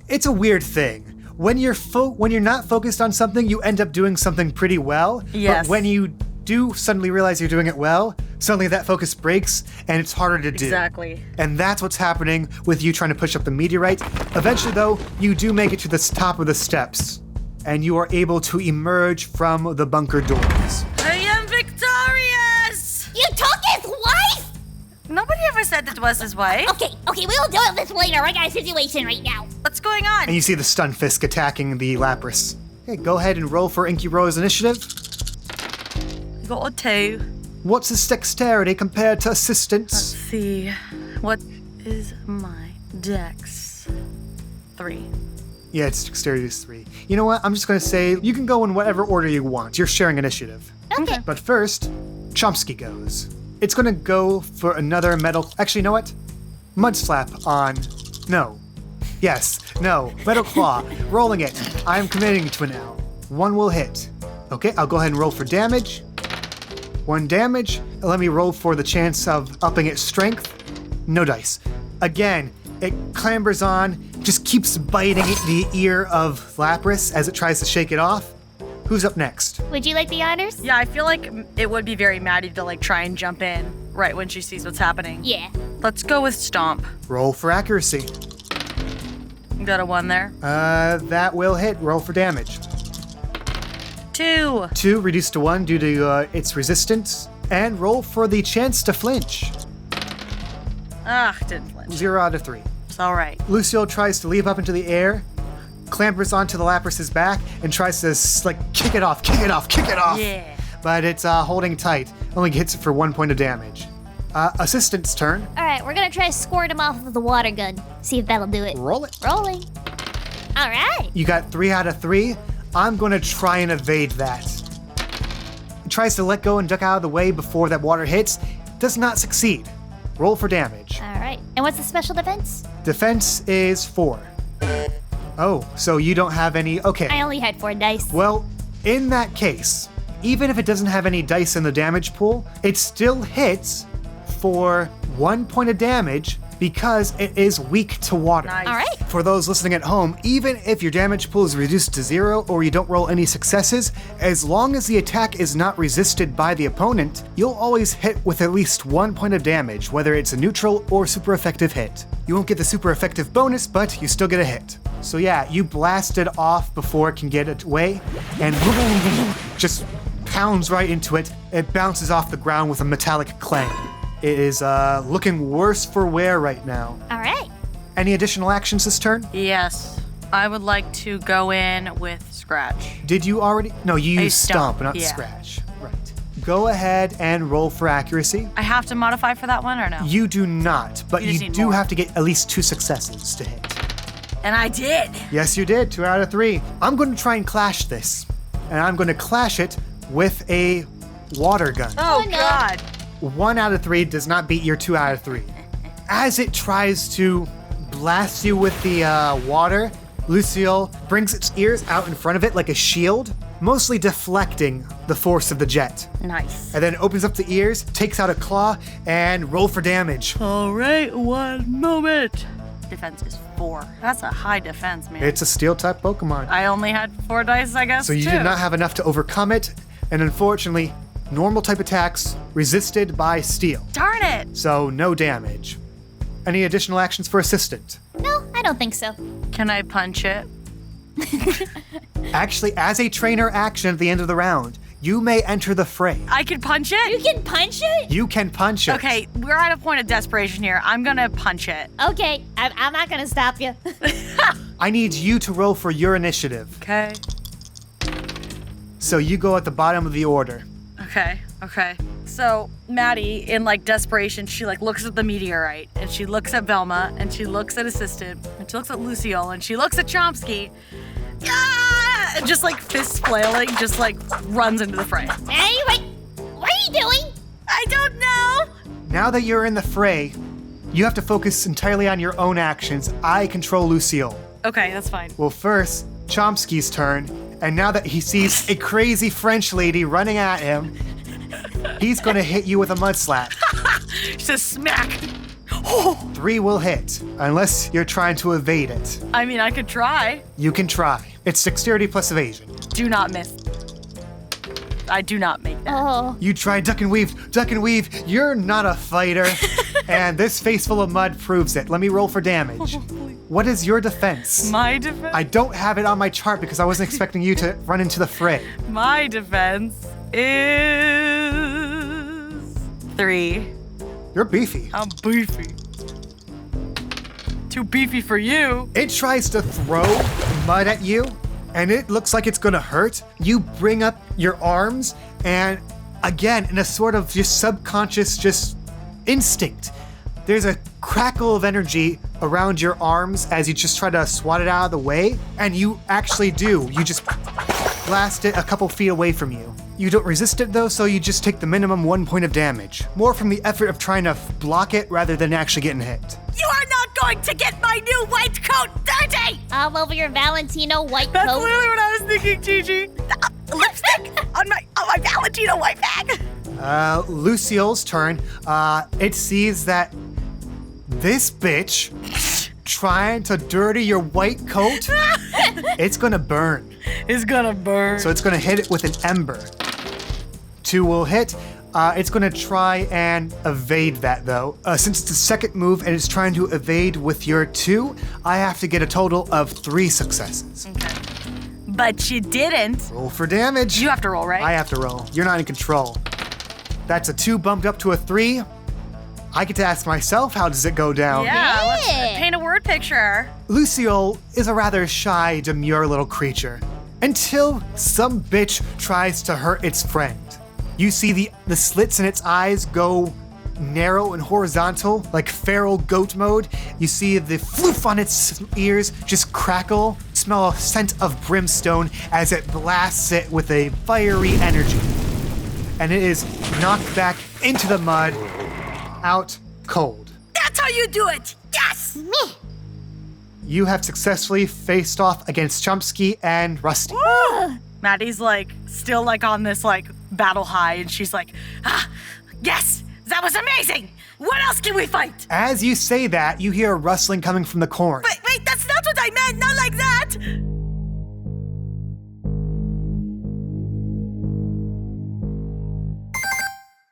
Speaker 4: it's a weird thing. When you're not focused on something, you end up doing something pretty well.
Speaker 5: Yes.
Speaker 4: But when you do suddenly realize you're doing it well, suddenly that focus breaks and it's harder to do.
Speaker 5: Exactly.
Speaker 4: And that's what's happening with you trying to push up the meteorite. Eventually, though, you do make it to the top of the steps, and you are able to emerge from the bunker doors.
Speaker 5: I am victorious!
Speaker 3: You took his wife?
Speaker 5: Nobody ever said it was his wife.
Speaker 3: Okay, we'll deal with this later. I got a situation right now.
Speaker 5: What's going on?
Speaker 4: And you see the Stunfisk attacking the Lapras. Okay, go ahead and roll for Inky Rose initiative.
Speaker 5: Got a 2.
Speaker 4: What's his dexterity compared to assistance?
Speaker 5: Let's see. What is my dex? 3.
Speaker 4: Yeah, it's dexterity is 3. You know what? I'm just going to say you can go in whatever order you want. You're sharing initiative.
Speaker 3: Okay.
Speaker 4: But first, Chompsky goes. It's going to go for another metal... Actually, you know what? Mud Slap on... No. Yes. No. Metal Claw. Rolling it. I'm committing to it now. 1 will hit. Okay, I'll go ahead and roll for damage. 1 damage. Let me roll for the chance of upping its strength. No dice. Again, it clambers on, just keeps biting the ear of Lapras as it tries to shake it off. Who's up next?
Speaker 3: Would you like the honors?
Speaker 5: Yeah, I feel like it would be very Maddie to try and jump in right when she sees what's happening.
Speaker 3: Yeah.
Speaker 5: Let's go with Stomp.
Speaker 4: Roll for accuracy.
Speaker 5: Got a 1 there.
Speaker 4: That will hit. Roll for damage.
Speaker 5: 2.
Speaker 4: 2 reduced to 1 due to its resistance. And roll for the chance to flinch.
Speaker 5: Didn't flinch.
Speaker 4: 0 out of 3.
Speaker 5: It's all right.
Speaker 4: Lucio tries to leap up into the air, clambers onto the Lapras's back, and tries to kick it off.
Speaker 5: Yeah.
Speaker 4: But it's holding tight. Only hits it for 1 point of damage. Assistant's turn.
Speaker 3: All right, we're gonna try to squirt him off with the water gun. See if that'll do it.
Speaker 4: Roll it.
Speaker 3: Rolling. All right.
Speaker 4: You got 3 out of 3. I'm going to try and evade that. It tries to let go and duck out of the way before that water hits. Does not succeed. Roll for damage.
Speaker 3: All right. And what's the special defense?
Speaker 4: Defense is 4. Oh, so you don't have any... Okay.
Speaker 3: I only had 4 dice.
Speaker 4: Well, in that case, even if it doesn't have any dice in the damage pool, it still hits for 1 point of damage because it is weak to water.
Speaker 5: Nice.
Speaker 3: All right.
Speaker 4: For those listening at home, even if your damage pool is reduced to 0 or you don't roll any successes, as long as the attack is not resisted by the opponent, you'll always hit with at least 1 point of damage, whether it's a neutral or super effective hit. You won't get the super effective bonus, but you still get a hit. So yeah, you blast it off before it can get away, and just pounds right into it. It bounces off the ground with a metallic clang. It is looking worse for wear right now.
Speaker 3: All right.
Speaker 4: Any additional actions this turn?
Speaker 5: Yes. I would like to go in with Scratch.
Speaker 4: Did you already? No, you used
Speaker 5: Stomp,
Speaker 4: Stomp, not
Speaker 5: yeah.
Speaker 4: Scratch. Right. Go ahead and roll for accuracy.
Speaker 5: I have to modify for that one or no?
Speaker 4: You do not, but
Speaker 5: You just
Speaker 4: you
Speaker 5: need
Speaker 4: do
Speaker 5: more.
Speaker 4: have to get at least 2 successes to hit.
Speaker 5: And I did.
Speaker 4: Yes, you did. 2 out of 3. I'm going to try and clash this. And I'm going to clash it with a water gun.
Speaker 5: Oh,
Speaker 3: no.
Speaker 5: God.
Speaker 4: 1 out of 3 does not beat your 2 out of 3. As it tries to blast you with the water, Lucille brings its ears out in front of it like a shield, mostly deflecting the force of the jet.
Speaker 5: Nice.
Speaker 4: And then opens up the ears, takes out a claw, and roll for damage.
Speaker 5: All right, 1 moment. defense is 4. That's a high defense, man.
Speaker 4: It's a steel-type Pokemon.
Speaker 5: I only had 4 dice, I guess,
Speaker 4: So you
Speaker 5: too.
Speaker 4: did not have enough to overcome it, and unfortunately, normal type attacks resisted by steel.
Speaker 5: Darn it!
Speaker 4: So no damage. Any additional actions for Assistant?
Speaker 3: No, I don't think so.
Speaker 5: Can I punch it?
Speaker 4: Actually, as a trainer action at the end of the round, you may enter the fray.
Speaker 5: I can punch it?
Speaker 3: You can punch it?
Speaker 4: You can punch it.
Speaker 5: Okay, we're at a point of desperation here. I'm gonna punch it.
Speaker 3: Okay, I'm not gonna stop you.
Speaker 4: I need you to roll for your initiative.
Speaker 5: Okay.
Speaker 4: So you go at the bottom of the order.
Speaker 5: Okay. So Maddie, in like desperation, she like looks at the meteorite, and she looks at Velma, and she looks at Assistant, and she looks at Lucille, and she looks at Chompsky. Ah! And just like fists flailing, just like runs into the fray.
Speaker 3: Anyway, what are you doing?
Speaker 5: I don't know.
Speaker 4: Now that you're in the fray, you have to focus entirely on your own actions. I control Lucille.
Speaker 5: Okay, that's fine.
Speaker 4: Well, first, Chompsky's turn, and now that he sees a crazy French lady running at him, he's gonna hit you with a mud slap.
Speaker 5: Just smack.
Speaker 4: 3 will hit, unless you're trying to evade it.
Speaker 5: I mean, I could try.
Speaker 4: You can try. It's dexterity plus evasion.
Speaker 5: Do not miss. I do not make that.
Speaker 3: Oh,
Speaker 4: You try duck and weave, duck and weave. You're not a fighter. And this face full of mud proves it. Let me roll for damage. What is your defense?
Speaker 5: My defense.
Speaker 4: I don't have it on my chart because I wasn't expecting you to run into the fray.
Speaker 5: My defense is 3.
Speaker 4: You're beefy.
Speaker 5: I'm beefy. Too beefy for you.
Speaker 4: It tries to throw mud at you, and it looks like it's gonna hurt. You bring up your arms, and again, in a sort of just subconscious just instinct, there's a crackle of energy around your arms as you just try to swat it out of the way, and you actually do. You just blast it a couple feet away from you. You don't resist it though, so you just take the minimum 1 point of damage. More from the effort of trying to block it rather than actually getting hit.
Speaker 5: You are not going to get my new white coat dirty!
Speaker 3: all over your Valentino white
Speaker 5: That's
Speaker 3: coat.
Speaker 5: literally what I was thinking, Gigi. Lipstick on my Valentino white bag.
Speaker 4: Lucille's turn. It sees that this bitch trying to dirty your white coat, it's gonna burn.
Speaker 5: It's gonna burn.
Speaker 4: So it's gonna hit it with an ember. 2 will hit. It's gonna try and evade that though. Since it's a second move and it's trying to evade with your 2, I have to get a total of 3 successes.
Speaker 5: Okay. But you didn't.
Speaker 4: Roll for damage.
Speaker 5: You have to roll, right?
Speaker 4: I have to roll. You're not in control. That's a 2 bumped up to a 3. I get to ask myself, how does it go down?
Speaker 5: Yeah, let's
Speaker 3: Yeah.
Speaker 5: paint a word picture.
Speaker 4: Lucille is a rather shy, demure little creature. Until some bitch tries to hurt its friend. You see the slits in its eyes go narrow and horizontal, like feral goat mode. You see the floof on its ears just crackle. Smell a scent of brimstone as it blasts it with a fiery energy. And it is knocked back into the mud, out cold.
Speaker 5: That's how you do it. Yes.
Speaker 4: You have successfully faced off against Chompsky and Rusty.
Speaker 5: Maddie's like still like on this like battle high, and she's like, yes, that was amazing. What else can we fight?
Speaker 4: As you say that, you hear a rustling coming from the corn.
Speaker 5: Wait, that's not what I meant. Not like that.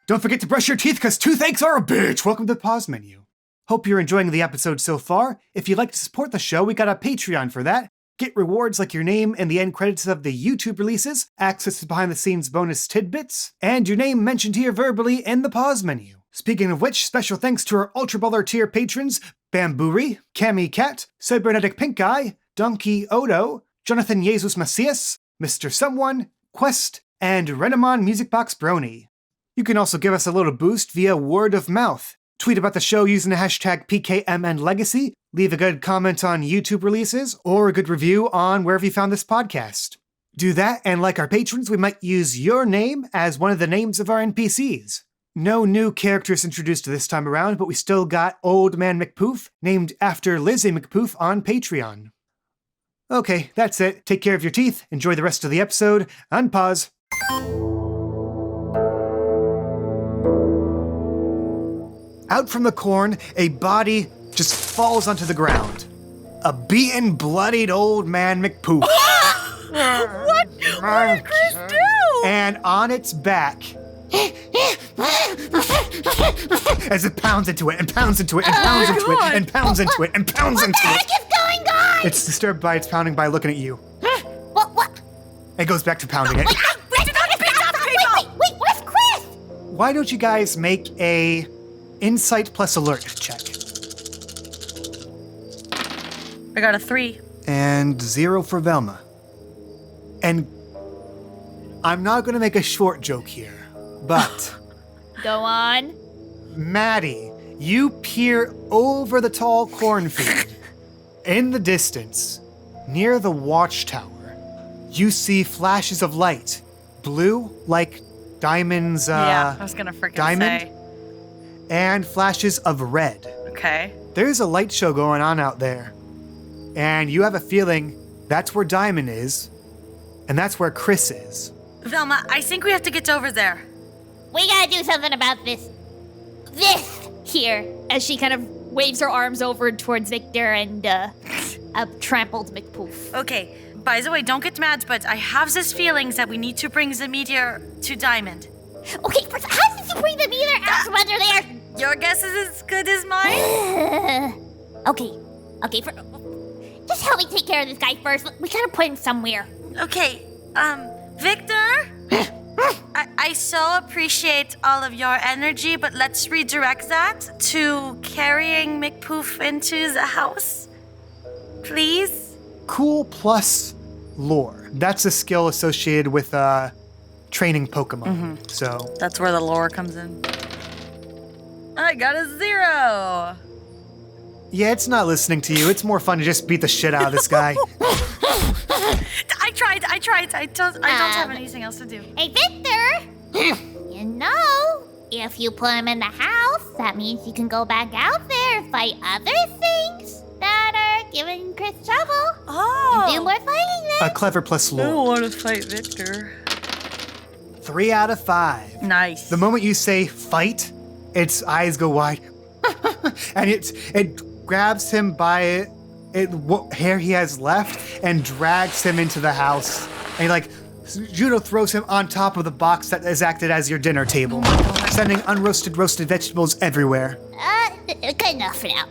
Speaker 4: Don't forget to brush your teeth because toothaches are a bitch. Welcome to the pause menu. Hope you're enjoying the episode so far. If you'd like to support the show, we got a Patreon for that. Get rewards like your name in the end credits of the YouTube releases, access to behind-the-scenes bonus tidbits, and your name mentioned here verbally in the pause menu. Speaking of which, special thanks to our Ultra Baller tier patrons, Bamboori, Cammy Cat, Cybernetic Pink Eye, Donkey Odo, Jonathan Jesus Macias, Mr. Someone, Quest, and Renamon Music Box Brony. You can also give us a little boost via word of mouth. Tweet about the show using the hashtag PKMNLegacy, leave a good comment on YouTube releases, or a good review on wherever you found this podcast. Do that, and like our patrons, we might use your name as one of the names of our NPCs. No new characters introduced this time around, but we still got Old Man McPoof, named after Lizzie McPoof on Patreon. Okay, that's it. Take care of your teeth, enjoy the rest of the episode, unpause. Out from the corn, a body just falls onto the ground. A beaten, bloodied old man McPoof.
Speaker 5: What did Chris do?
Speaker 4: And on its back, as it pounds into it and pounds into it and pounds into it and pounds into it and pounds into
Speaker 3: What
Speaker 4: it.
Speaker 3: the heck is going on?
Speaker 4: It's disturbed by its pounding by looking at you.
Speaker 3: What?
Speaker 4: It goes back to pounding it.
Speaker 3: Wait, where's Chris?
Speaker 4: Why don't you guys make a insight plus alert check?
Speaker 5: I got a 3.
Speaker 4: And 0 for Velma. And I'm not going to make a short joke here, but
Speaker 3: Go on.
Speaker 4: Maddie, you peer over the tall cornfield. In the distance, near the Watchtower, you see flashes of light. Blue, like diamonds,
Speaker 5: Yeah, I was gonna freaking
Speaker 4: diamond?
Speaker 5: say.
Speaker 4: And flashes of red.
Speaker 5: Okay.
Speaker 4: There's a light show going on out there. And you have a feeling that's where Diamond is, and that's where Chris is.
Speaker 5: Velma, I think we have to get over there.
Speaker 3: We gotta do something about this. This here. As she kind of waves her arms over towards Victor and a trampled McPoof.
Speaker 5: Okay, by the way, don't get mad, but I have this feeling that we need to bring the meteor to Diamond.
Speaker 3: Okay, first, how did you bring them either out from under there?
Speaker 5: Your guess is as good as mine?
Speaker 3: Okay, just help me take care of this guy first. We gotta put him somewhere.
Speaker 5: Okay, Victor? I so appreciate all of your energy, but let's redirect that to carrying McPoof into the house. Please?
Speaker 4: Cool plus lore. That's a skill associated with training Pokemon. So
Speaker 5: That's where the lore comes in. I got a 0.
Speaker 4: yeah, it's not listening to you. It's more fun to just beat the shit out of this guy.
Speaker 5: I tried. I don't have anything else to do.
Speaker 3: Hey, Victor! You know, if you put him in the house, that means you can go back out there and fight other things that are giving Chris trouble.
Speaker 5: Oh.
Speaker 3: Do more fighting then.
Speaker 4: A clever plus
Speaker 5: I
Speaker 4: lore.
Speaker 5: don't want to fight Victor.
Speaker 4: 3 out of 5.
Speaker 5: Nice.
Speaker 4: The moment you say fight, its eyes go wide. And it grabs him by what hair he has left and drags him into the house. And Judo throws him on top of the box that has acted as your dinner table, sending roasted vegetables everywhere.
Speaker 3: Good enough for now.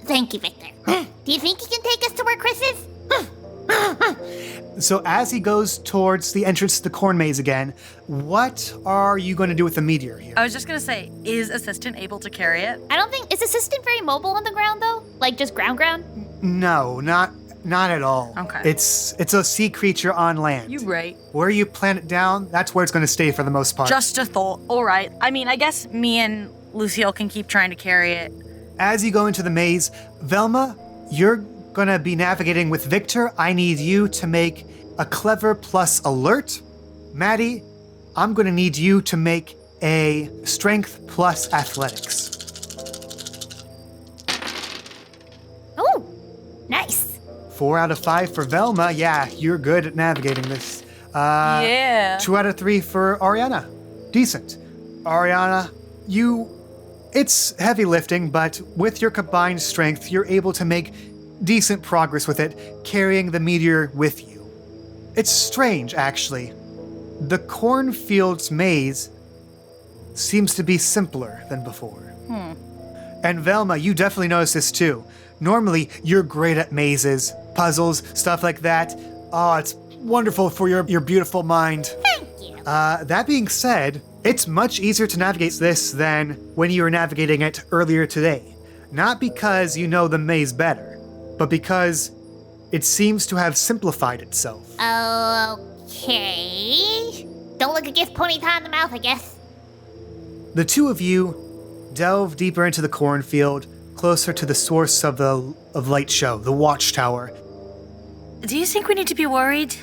Speaker 3: Thank you, Victor. Do you think he can take us to where Chris is?
Speaker 4: So as he goes towards the entrance to the corn maze again, what are you going to do with the meteor here?
Speaker 5: I was just gonna say, is Assistant able to carry it?
Speaker 3: I don't think, is Assistant very mobile on the ground though? Like just ground?
Speaker 4: No, not at all.
Speaker 5: Okay.
Speaker 4: It's a sea creature on land.
Speaker 5: You right.
Speaker 4: Where you plant it down, that's where it's going to stay for the most part.
Speaker 5: Just a thought. All right. I mean, I guess me and Lucille can keep trying to carry it.
Speaker 4: As you go into the maze, Velma, you're going to be navigating with Victor. I need you to make a clever plus alert. Maddie, I'm going to need you to make a strength plus athletics.
Speaker 3: Oh, nice.
Speaker 4: 4 out of 5 for Velma. Yeah, you're good at navigating this.
Speaker 5: Yeah.
Speaker 4: 2 out of 3 for Ariana. Decent. Ariana, it's heavy lifting, but with your combined strength, you're able to make decent progress with it, carrying the meteor with you. It's strange, actually. The cornfield's maze seems to be simpler than before. And Velma, you definitely notice this too. Normally, you're great at mazes, puzzles, stuff like that. Oh, it's wonderful for your beautiful mind.
Speaker 3: Thank you.
Speaker 4: That being said, it's much easier to navigate this than when you were navigating it earlier today. Not because you know the maze better, but because it seems to have simplified itself.
Speaker 3: Okay. Don't look a gift pony tie in the mouth, I guess.
Speaker 4: The two of you delve deeper into the cornfield, closer to the source of light show, the Watchtower.
Speaker 5: Do you think we need to be worried?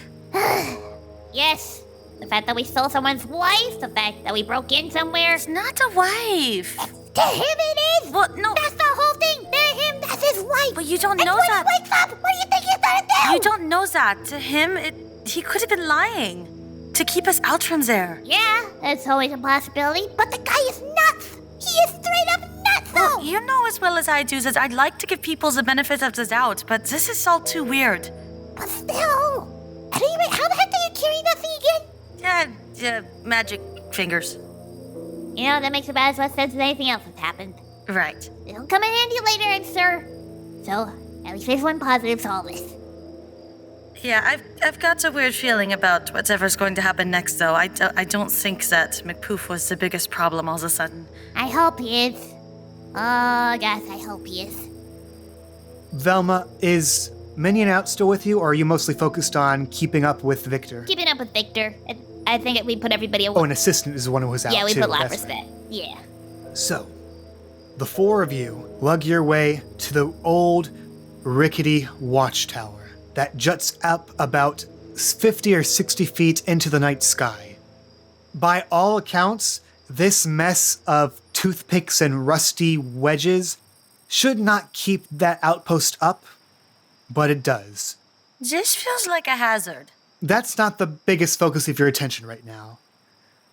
Speaker 3: Yes. The fact that we stole someone's wife, the fact that we broke in somewhere.
Speaker 5: It's not a wife.
Speaker 3: To him it is!
Speaker 5: Well, no.
Speaker 3: That's the whole thing! To him, that's his wife!
Speaker 5: But you don't
Speaker 3: And
Speaker 5: know
Speaker 3: when
Speaker 5: that.
Speaker 3: he wakes up, what do you think he's gonna do?
Speaker 5: You don't know that. To him, he could have been lying to keep us out from there.
Speaker 3: Yeah, that's always a possibility, but the guy is nuts! He is straight up nuts!
Speaker 5: Well, you know as well as I do that I'd like to give people the benefit of the doubt, but this is all too weird.
Speaker 8: But still. Anyway, how the heck do you carry that thing again?
Speaker 5: Yeah, magic fingers.
Speaker 3: You know, that makes about as much sense as anything else that's happened.
Speaker 5: Right.
Speaker 3: It'll come in handy later, I'm sure. So, at least there's one positive to all this.
Speaker 5: Yeah, I've got a weird feeling about whatever's going to happen next, though. I don't think that McPoof was the biggest problem all of a sudden.
Speaker 3: I hope he is. Oh, gosh, I hope he is.
Speaker 4: Velma, is Minion out still with you, or are you mostly focused on keeping up with Victor?
Speaker 3: Keeping up with Victor. I think we put everybody away.
Speaker 4: Oh, an assistant is the one who was out
Speaker 3: yeah, we
Speaker 4: too.
Speaker 3: put
Speaker 4: That's
Speaker 3: Lapras
Speaker 4: right.
Speaker 3: there. Yeah.
Speaker 4: So, the four of you lug your way to the old, rickety watchtower that juts up about 50 or 60 feet into the night sky. By all accounts, this mess of toothpicks and rusty wedges should not keep that outpost up, but it does.
Speaker 5: This feels like a hazard.
Speaker 4: That's not the biggest focus of your attention right now.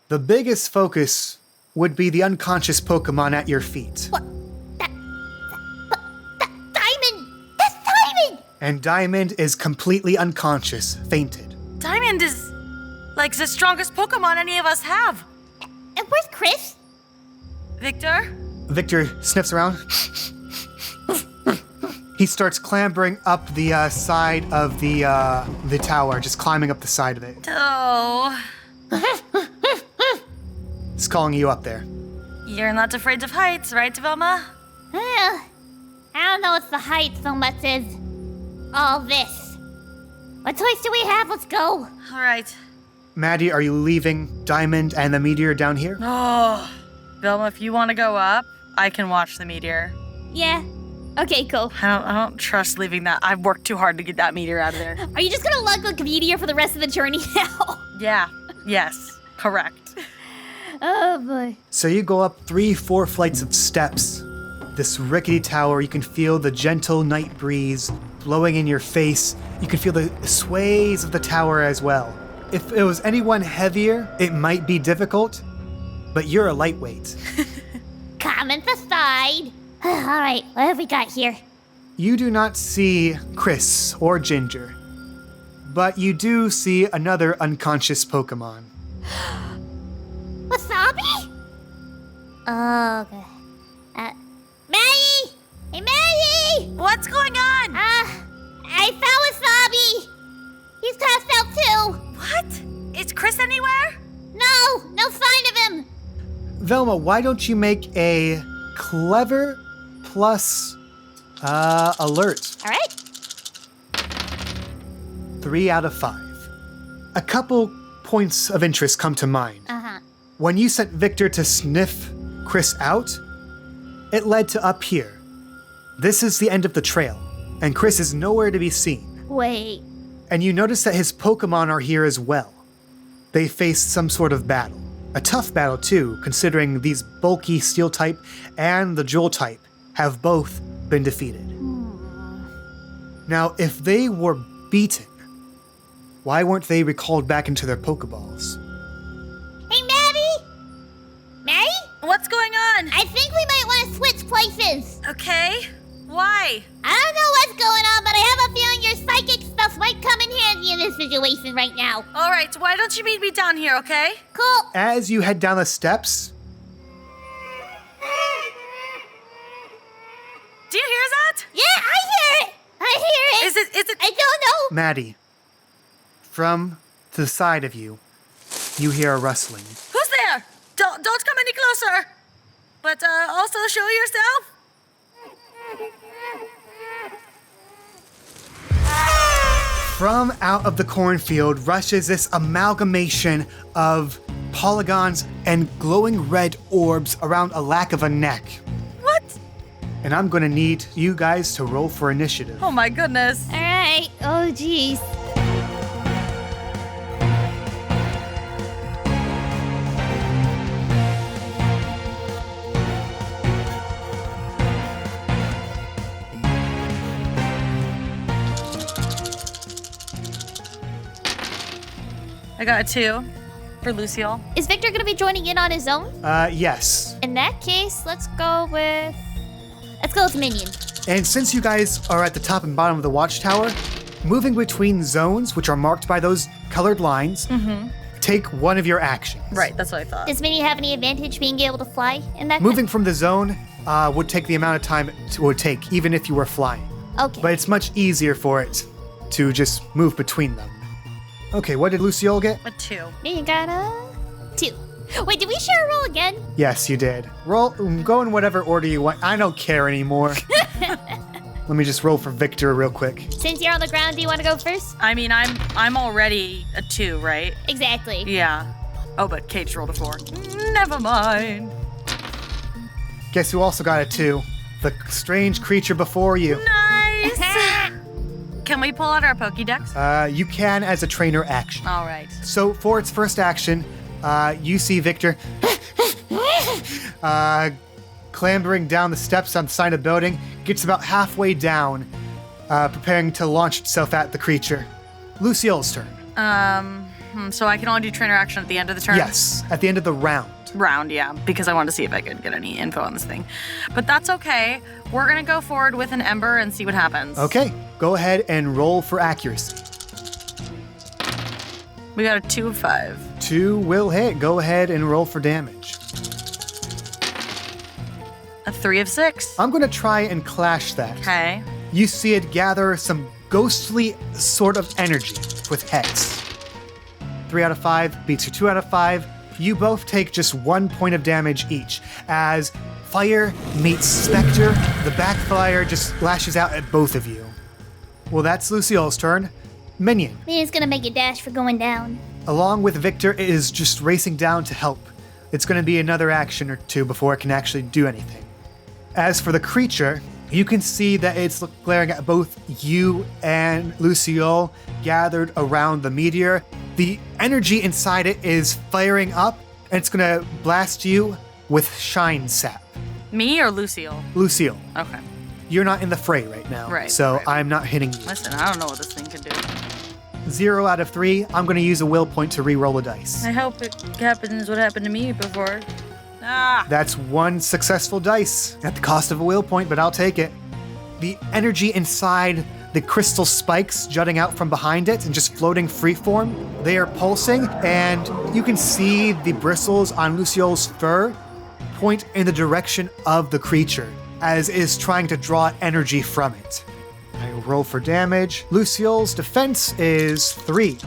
Speaker 4: The biggest focus would be the unconscious Pokemon at your feet.
Speaker 3: What? Diamond! That's Diamond!
Speaker 4: And Diamond is completely unconscious, fainted.
Speaker 5: Diamond is like the strongest Pokemon any of us have.
Speaker 3: And where's Chris?
Speaker 5: Victor?
Speaker 4: Victor sniffs around. He starts clambering up the side of the tower, just climbing up the side of it.
Speaker 5: Oh,
Speaker 4: It's calling you up there.
Speaker 5: you're not afraid of heights, right, Velma?
Speaker 3: I don't know it's the height so much as all this. What choice do we have? Let's go.
Speaker 5: All right.
Speaker 4: Maddie, are you leaving Diamond and the meteor down here?
Speaker 5: Oh, Velma, if you want to go up, I can watch the meteor.
Speaker 3: Yeah. Okay, cool.
Speaker 5: I don't trust leaving that. I've worked too hard to get that meteor out of there.
Speaker 3: Are you just gonna lug like a meteor for the rest of the journey now?
Speaker 5: Yeah. Yes. Correct.
Speaker 3: Oh boy.
Speaker 4: So you go up 3-4 flights of steps. This rickety tower, you can feel the gentle night breeze blowing in your face. You can feel the sways of the tower as well. If it was anyone heavier, it might be difficult, but you're a lightweight.
Speaker 3: Comments aside. Alright, what have we got here?
Speaker 4: You do not see Chris or Ginger, but you do see another unconscious Pokemon.
Speaker 3: Wasabi? Oh, okay. Maggie! Hey, Maggie!
Speaker 5: What's going on?
Speaker 3: I found Wasabi! He's passed out too!
Speaker 5: What? Is Chris anywhere?
Speaker 3: No sign of him!
Speaker 4: Velma, why don't you make a clever plus alert?
Speaker 3: Alright.
Speaker 4: 3 out of 5. A couple points of interest come to mind.
Speaker 3: Uh-huh.
Speaker 4: When you sent Victor to sniff Chris out, it led to up here. This is the end of the trail, and Chris is nowhere to be seen.
Speaker 3: Wait.
Speaker 4: And you notice that his Pokemon are here as well. They faced some sort of battle. A tough battle too, considering these bulky Steel type and the Jewel type have both been defeated. Now, if they were beaten, why weren't they recalled back into their Pokeballs?
Speaker 3: Hey, Maddie! Maddie?
Speaker 5: What's going on?
Speaker 3: I think we might want to switch places.
Speaker 5: Okay. Why?
Speaker 3: I don't know what's going on, but I have a feeling your psychic stuff might come in handy in this situation right now.
Speaker 5: All right, why don't you meet me down here, okay?
Speaker 3: Cool.
Speaker 4: As you head down the steps,
Speaker 5: Do you hear that?
Speaker 3: Yeah, I hear it. I hear it.
Speaker 5: Is it?
Speaker 3: I don't know.
Speaker 4: Maddie, from to the side of you, you hear a rustling.
Speaker 5: Who's there? Don't come any closer. But also show yourself.
Speaker 4: From out of the cornfield rushes this amalgamation of polygons and glowing red orbs around a lack of a neck.
Speaker 5: What?
Speaker 4: And I'm gonna need you guys to roll for initiative.
Speaker 5: Oh my goodness.
Speaker 3: All right. Oh, jeez.
Speaker 5: I got a 2 for Lucille.
Speaker 3: Is Victor going to be joining in on his own?
Speaker 4: Yes.
Speaker 3: In that case, let's go with Let's go with Minion.
Speaker 4: And since you guys are at the top and bottom of the Watchtower, moving between zones, which are marked by those colored lines, take one of your actions.
Speaker 5: Right, that's what I thought.
Speaker 3: Does Minion have any advantage being able to fly in that?
Speaker 4: Moving from the zone would take the amount of time it would take, even if you were flying.
Speaker 3: Okay.
Speaker 4: But it's much easier for it to just move between them. Okay, what did Lucille get?
Speaker 5: A 2.
Speaker 3: Minion got a 2. Wait, did we share a roll again?
Speaker 4: Yes, you did. Roll, go in whatever order you want. I don't care anymore. Let me just roll for Victor real quick.
Speaker 3: Since you're on the ground, do you want to go first?
Speaker 5: I mean, I'm already a 2, right?
Speaker 3: Exactly.
Speaker 5: Yeah. Oh, but Kate's rolled a 4. Never mind.
Speaker 4: Guess who also got a 2? The strange creature before you.
Speaker 5: Nice. Can we pull out our Pokédex?
Speaker 4: You can as a trainer action.
Speaker 5: All right.
Speaker 4: So for its first action, you see Victor clambering down the steps on the side of the building, gets about halfway down, preparing to launch itself at the creature. Lucille's turn.
Speaker 5: So I can only do trainer action at the end of the turn?
Speaker 4: Yes, at the end of the round.
Speaker 5: Round, yeah, because I wanted to see if I could get any info on this thing. But that's okay. We're gonna go forward with an Ember and see what happens.
Speaker 4: Okay, go ahead and roll for accuracy.
Speaker 5: We got a 2 of 5.
Speaker 4: 2 will hit. Go ahead and roll for damage.
Speaker 5: A 3 of 6.
Speaker 4: I'm going to try and clash that.
Speaker 5: Okay.
Speaker 4: You see it gather some ghostly sort of energy with Hex. 3 out of 5 beats your 2 out of 5. You both take just 1 point of damage each as fire meets Spectre. The backfire just lashes out at both of you. Well, that's Lucille's turn. Minion,
Speaker 3: Minion's gonna make a dash for going down.
Speaker 4: along with Victor, it is just racing down to help. It's going to be another action or two before it can actually do anything. As for the creature, you can see that it's glaring at both you and Lucille gathered around the meteor. The energy inside it is firing up, and it's going to blast you with Shine Sap.
Speaker 5: Me or Lucille?
Speaker 4: Lucille,
Speaker 5: Okay.
Speaker 4: you're not in the fray right now,
Speaker 5: Right,
Speaker 4: so
Speaker 5: right.
Speaker 4: I'm not hitting you.
Speaker 5: Listen, I don't know what this thing can do.
Speaker 4: 0 out of 3, I'm going to use a will point to re-roll a dice.
Speaker 5: I hope it happens what happened to me before. Ah!
Speaker 4: That's 1 successful dice at the cost of a will point, but I'll take it. The energy inside the crystal spikes jutting out from behind it and just floating freeform, they are pulsing, and you can see the bristles on Lucille's fur point in the direction of the creature as it is trying to draw energy from it. I roll for damage. Lucille's defense is 3.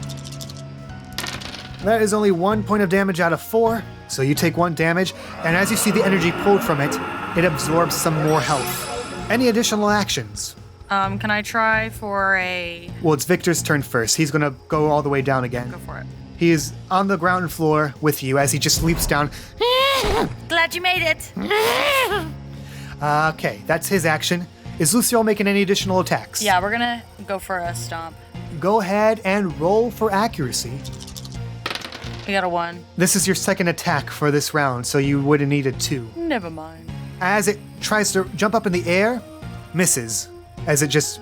Speaker 4: That is only 1 point of damage out of 4, so you take 1 damage, and as you see the energy pulled from it, it absorbs some more health. Any additional actions?
Speaker 5: Can I try for a...
Speaker 4: Well, it's Victor's turn first. He's gonna go all the way down again.
Speaker 5: Go for it.
Speaker 4: He is on the ground floor with you as he just leaps down.
Speaker 5: Glad you made it!
Speaker 4: Okay, that's his action. Is Lucille making any additional attacks?
Speaker 5: Yeah, we're gonna go for a stomp.
Speaker 4: Go ahead and roll for accuracy.
Speaker 5: We got a 1.
Speaker 4: This is your second attack for this round, so you would have needed 2.
Speaker 5: Never mind.
Speaker 4: As it tries to jump up in the air, misses, as it just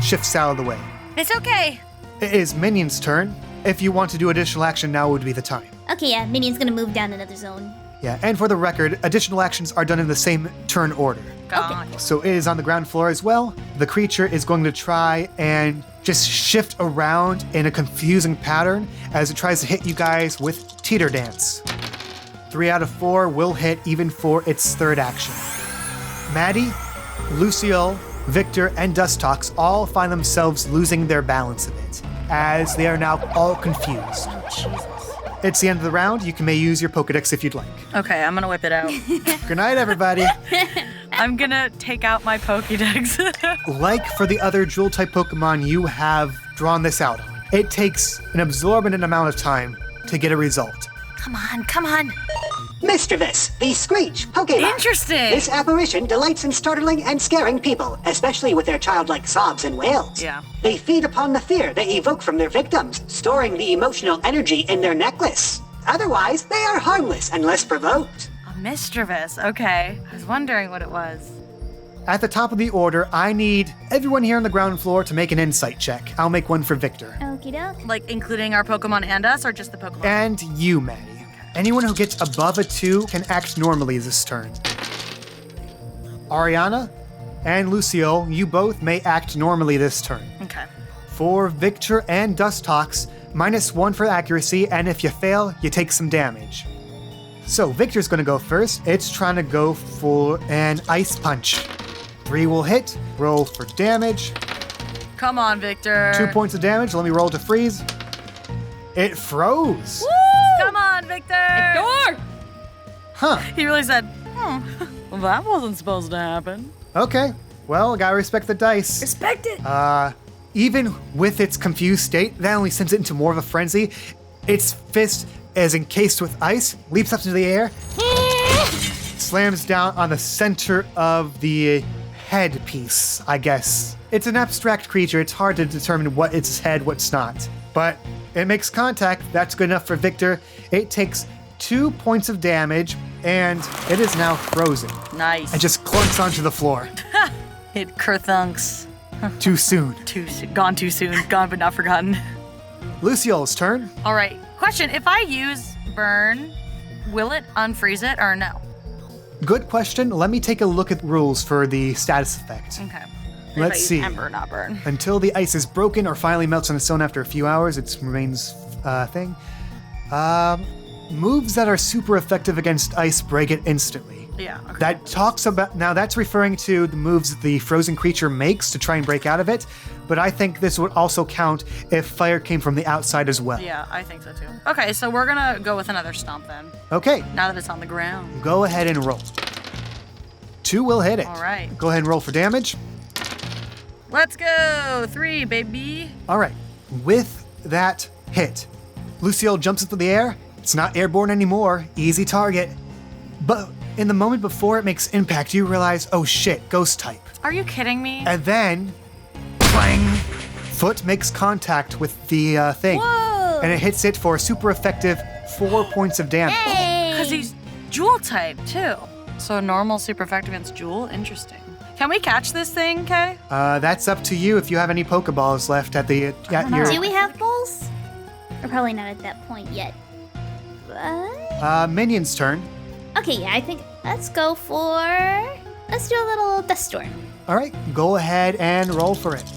Speaker 4: shifts out of the way.
Speaker 5: It's okay.
Speaker 4: It is Minion's turn. If you want to do additional action, now would be the time.
Speaker 3: Okay, yeah, Minion's gonna move down another zone.
Speaker 4: Yeah, and for the record, additional actions are done in the same turn order.
Speaker 5: God.
Speaker 4: So it is on the ground floor as well. The creature is going to try and just shift around in a confusing pattern as it tries to hit you guys with Teeter Dance. 3 out of 4 will hit even for its third action. Maddie, Lucille, Victor, and Dustox all find themselves losing their balance a bit as they are now all confused.
Speaker 5: Oh, Jesus.
Speaker 4: It's the end of the round. You may use your Pokedex if you'd like.
Speaker 5: Okay, I'm gonna whip it out.
Speaker 4: Good night, everybody.
Speaker 5: I'm gonna take out my Pokédex.
Speaker 4: Like for the other Jewel-type Pokemon you have drawn this out on, it takes an absorbent amount of time to get a result.
Speaker 5: Come on, come on.
Speaker 2: Misdreavus, the Screech Pokemon.
Speaker 5: Interesting.
Speaker 2: This apparition delights in startling and scaring people, especially with their childlike sobs and wails.
Speaker 5: Yeah.
Speaker 2: They feed upon the fear they evoke from their victims, storing the emotional energy in their necklace. Otherwise, they are harmless unless provoked.
Speaker 5: A Misdreavus. Okay. I was wondering what it was.
Speaker 4: At the top of the order, I need everyone here on the ground floor to make an insight check. I'll make one for Victor.
Speaker 3: Okie doke.
Speaker 5: Like including our Pokemon and us, or just the Pokemon?
Speaker 4: And you, Maddie. Anyone who gets above a 2 can act normally this turn. Ariana, and Lucille, you both may act normally this turn.
Speaker 5: Okay.
Speaker 4: For Victor and Dustox, -1 for accuracy, and if you fail, you take some damage. So Victor's gonna go first. It's trying to go for an ice punch. 3 will hit, roll for damage.
Speaker 5: Come on, Victor.
Speaker 4: 2 points of damage, let me roll to freeze. It froze.
Speaker 5: Come on, Victor.
Speaker 4: Huh,
Speaker 5: He really said, well, that wasn't supposed to happen.
Speaker 4: okay. Well, gotta respect the dice.
Speaker 1: Respect it.
Speaker 4: Even with its confused state, that only sends it into more of a frenzy. Its fist is encased with ice, leaps up into the air, slams down on the center of the headpiece, I guess. It's an abstract creature. It's hard to determine what its head, what's not. But it makes contact. That's good enough for Victor. It takes 2 points of damage, and it is now frozen.
Speaker 5: Nice.
Speaker 4: And just clunks onto the floor.
Speaker 5: It kerthunks.
Speaker 4: Too soon.
Speaker 5: Gone too soon. Gone but not forgotten.
Speaker 4: Lucille's turn.
Speaker 5: All right. Question: if I use burn, will it unfreeze it or no?
Speaker 4: Good question. Let me take a look at the rules for the status effect.
Speaker 5: Okay.
Speaker 4: Let's
Speaker 5: If I
Speaker 4: see.
Speaker 5: use ember, not burn.
Speaker 4: Until the ice is broken or finally melts on its own after a few hours, it remains thing. Moves that are super effective against ice break it instantly.
Speaker 5: Yeah. Okay.
Speaker 4: That talks about, now that's referring to the moves the frozen creature makes to try and break out of it, but I think this would also count if fire came from the outside as well.
Speaker 5: Yeah, I think so too. Okay, so we're gonna go with another stomp then.
Speaker 4: Okay,
Speaker 5: Now that it's on the ground.
Speaker 4: go ahead and roll. 2 will hit it.
Speaker 5: All right.
Speaker 4: Go ahead and roll for damage.
Speaker 5: Let's go. 3, baby.
Speaker 4: All right, with that hit, Lucille jumps into the air. It's not airborne anymore, easy target. But in the moment before it makes impact, you realize, oh shit, ghost type.
Speaker 5: Are you kidding me?
Speaker 4: And then, clang, foot makes contact with the thing.
Speaker 3: Whoa!
Speaker 4: And it hits it for a super effective 4 points of damage.
Speaker 5: Because he's jewel type too. So normal super effective against jewel? Interesting. Can we catch this thing, Kay?
Speaker 4: That's up to you if you have any Pokeballs left at the at your.
Speaker 3: Do we have bowls? We're probably not at that point yet. What?
Speaker 4: Minion's turn.
Speaker 3: Okay, yeah, I think let's do a little dust storm.
Speaker 4: All right, go ahead and roll for it.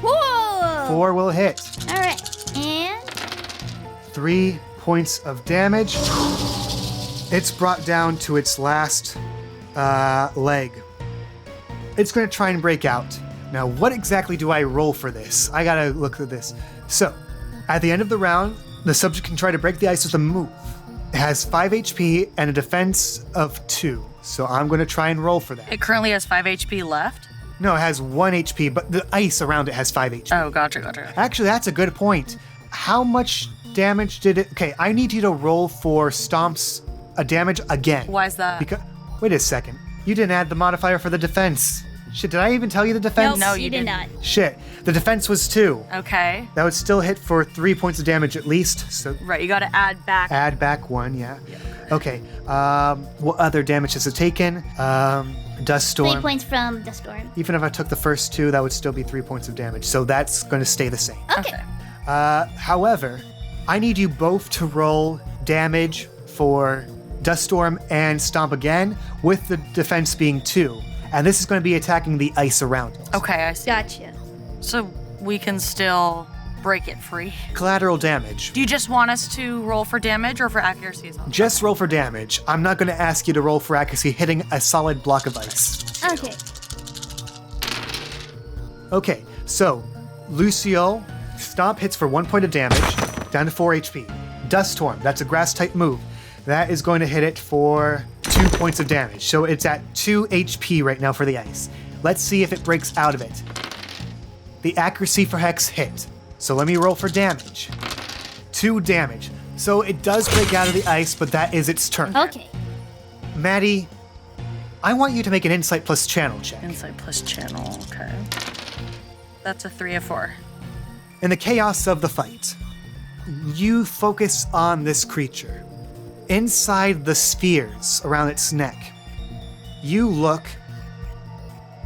Speaker 3: Whoa!
Speaker 4: 4 will hit.
Speaker 3: All right, and
Speaker 4: 3 points of damage. It's brought down to its last leg. It's going to try and break out. Now, what exactly do I roll for this? I gotta look at this. So, at the end of the round, the subject can try to break the ice with a move. It has 5 HP and a defense of 2. So I'm going to try and roll for that.
Speaker 5: It currently has 5 HP left.
Speaker 4: No, it has 1 HP, but the ice around it has 5 HP.
Speaker 5: Oh, gotcha.
Speaker 4: Actually, that's a good point. How much damage did it... Okay, I need you to roll for Stomp's damage again.
Speaker 5: Why is that?
Speaker 4: Because... Wait a second. You didn't add the modifier for the defense. Shit, did I even tell you the defense?
Speaker 5: No,
Speaker 3: you did not.
Speaker 4: Shit, the defense was 2.
Speaker 5: Okay.
Speaker 4: That would still hit for 3 points of damage at least, so...
Speaker 5: Right, you gotta add back.
Speaker 4: Add back 1, yeah. Okay, what other damage has it taken? Dust Storm.
Speaker 3: 3 points from the storm.
Speaker 4: Even if I took the first 2, that would still be 3 points of damage, so that's going to stay the same.
Speaker 3: Okay.
Speaker 4: However, I need you both to roll damage for Dust Storm and Stomp again, with the defense being 2. And this is going to be attacking the ice around it.
Speaker 5: Okay, I see.
Speaker 3: Gotcha.
Speaker 5: So we can still break it free.
Speaker 4: Collateral damage.
Speaker 5: Do you just want us to roll for damage or for accuracy as well?
Speaker 4: Just roll for damage. I'm not going to ask you to roll for accuracy hitting a solid block of ice.
Speaker 3: Okay.
Speaker 4: Okay, so Lucio, Stomp hits for 1 point of damage, down to 4 HP. Dust Storm, that's a grass type move. That is going to hit it for 2 points of damage. So it's at 2 HP right now for the ice. Let's see if it breaks out of it. The accuracy for Hex hit. So let me roll for damage. 2 damage. So it does break out of the ice, but that is its turn.
Speaker 3: Okay.
Speaker 4: Maddie, I want you to make an Insight plus Channel check.
Speaker 5: Insight plus channel, okay. That's a 3 of 4.
Speaker 4: In the chaos of the fight, you focus on this creature. Inside the spheres around its neck, you look.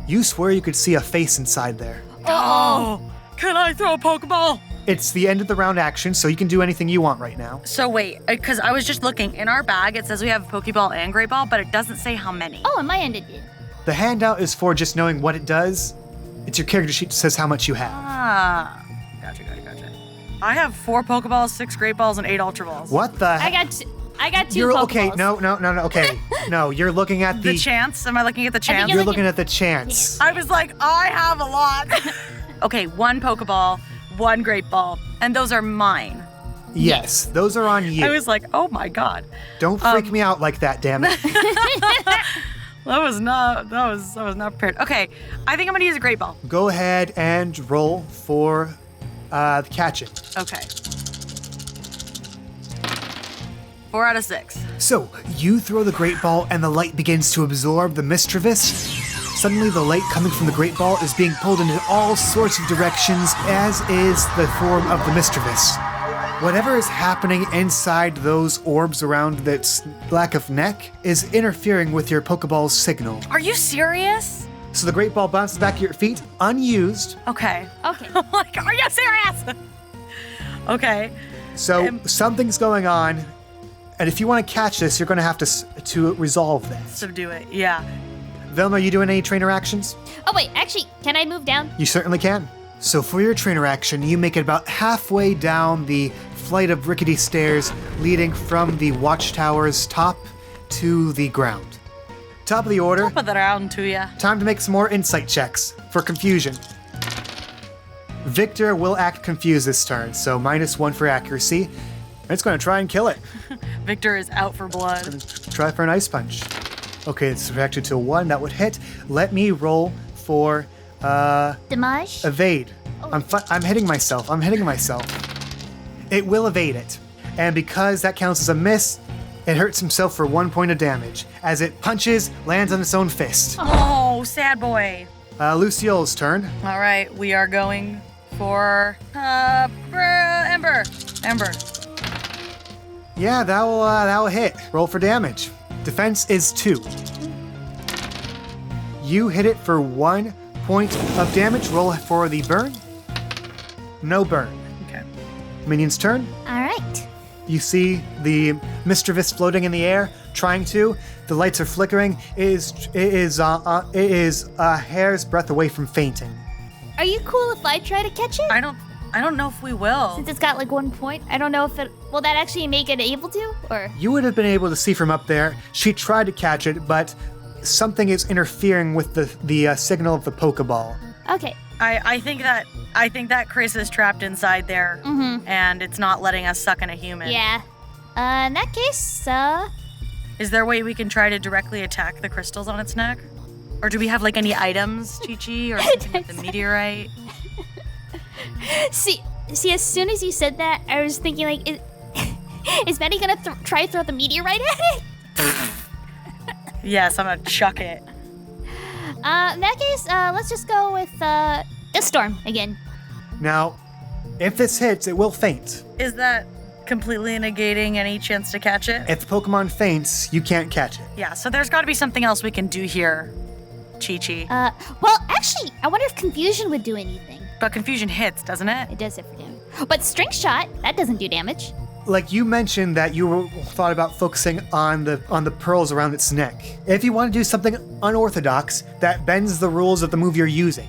Speaker 4: You swear you could see a face inside there.
Speaker 5: Oh! Can I throw a Pokeball?
Speaker 4: It's the end of the round action, so you can do anything you want right now.
Speaker 5: So wait, because I was just looking. In our bag, it says we have Pokeball and Great Ball, but it doesn't say how many.
Speaker 3: Oh, on my end it did.
Speaker 4: The handout is for just knowing what it does. It's your character sheet that says how much you have.
Speaker 5: Ah. Gotcha. I have 4 Pokeballs, 6 Great Balls, and 8 Ultra Balls.
Speaker 4: What the
Speaker 3: I
Speaker 4: heck?
Speaker 3: got 2
Speaker 4: You're
Speaker 3: Pokeballs.
Speaker 4: okay. No. Okay. No, you're looking at
Speaker 5: The chance? Am I looking at the chance?
Speaker 3: you're
Speaker 4: You're looking at the chance.
Speaker 5: I was like, I have a lot. Okay, 1 Pokeball, 1 Great Ball, and those are mine.
Speaker 4: Yes, those are on you.
Speaker 5: I was like, oh my god.
Speaker 4: Don't freak me out like that, damn it.
Speaker 5: That was not prepared. Okay, I think I'm gonna use a Great Ball.
Speaker 4: Go ahead and roll for catch it.
Speaker 5: Okay. 4 out of 6.
Speaker 4: So, you throw the Great Ball and the light begins to absorb the Misdreavus. Suddenly, the light coming from the Great Ball is being pulled into all sorts of directions, as is the form of the Misdreavus. Whatever is happening inside those orbs around its lack of neck is interfering with your Pokeball's signal.
Speaker 5: Are you serious?
Speaker 4: So the Great Ball bounces back at your feet, unused.
Speaker 5: Okay.
Speaker 3: Okay.
Speaker 5: I'm like, are you serious? Okay.
Speaker 4: So something's going on, and if you want to catch this, you're going to have to resolve that.
Speaker 5: Subdue it. Yeah.
Speaker 4: Velma, are you doing any trainer actions?
Speaker 3: Oh wait, actually, can I move down?
Speaker 4: You certainly can. So for your trainer action, you make it about halfway down the flight of rickety stairs leading from the Watchtower's top to the ground. Top of the order,
Speaker 5: Put that around to ya.
Speaker 4: time to make some more insight checks for confusion. Victor will act confused this turn, so -1 for accuracy. It's going to try and kill it.
Speaker 5: Victor is out for blood.
Speaker 4: Try for an ice punch. Okay, it's reacted to a 1. That would hit. Let me roll for
Speaker 3: Damage?
Speaker 4: evade. I'm hitting myself. It will evade it. And because that counts as a miss, it hurts himself for 1 point of damage. As it punches, lands on its own fist.
Speaker 5: Oh, sad boy.
Speaker 4: Lucille's turn.
Speaker 5: All right, we are going for Ember.
Speaker 4: Yeah, that will hit. Roll for damage. Defense is 2. You hit it for 1 point of damage. Roll for the burn. No burn.
Speaker 5: Okay.
Speaker 4: Minion's turn.
Speaker 3: All right.
Speaker 4: You see the Misdreavus floating in the air, trying to. The lights are flickering. It is a hair's breadth away from fainting.
Speaker 3: Are you cool if I try to catch it?
Speaker 5: I don't know if we will.
Speaker 3: Since it's got like 1 point, I don't know if it will that actually make it able to, or
Speaker 4: You would have been able to see from up there. She tried to catch it, but something is interfering with the signal of the Pokeball.
Speaker 3: okay.
Speaker 5: I think that Chris is trapped inside there, and it's not letting us suck in a human.
Speaker 3: Yeah. In that case,
Speaker 5: Is there a way we can try to directly attack the crystals on its neck? Or do we have like any items, Chi-Chi, or something with the meteorite?
Speaker 3: see, as soon as you said that, I was thinking like, is Maddie gonna try to throw the meteorite at it?
Speaker 5: Yes, I'm gonna chuck it.
Speaker 3: In that case, let's just go with Dust Storm again.
Speaker 4: Now, if this hits, it will faint.
Speaker 5: Is that completely negating any chance to catch it?
Speaker 4: If the Pokemon faints, you can't catch it.
Speaker 5: Yeah, so there's gotta be something else we can do here, Chi-Chi.
Speaker 3: Well, actually, I wonder if Confusion would do anything.
Speaker 5: But confusion hits, doesn't it?
Speaker 3: It does it for damage. But Strength Shot, that doesn't do damage.
Speaker 4: Like you mentioned that you thought about focusing on the pearls around its neck. If you want to do something unorthodox that bends the rules of the move you're using,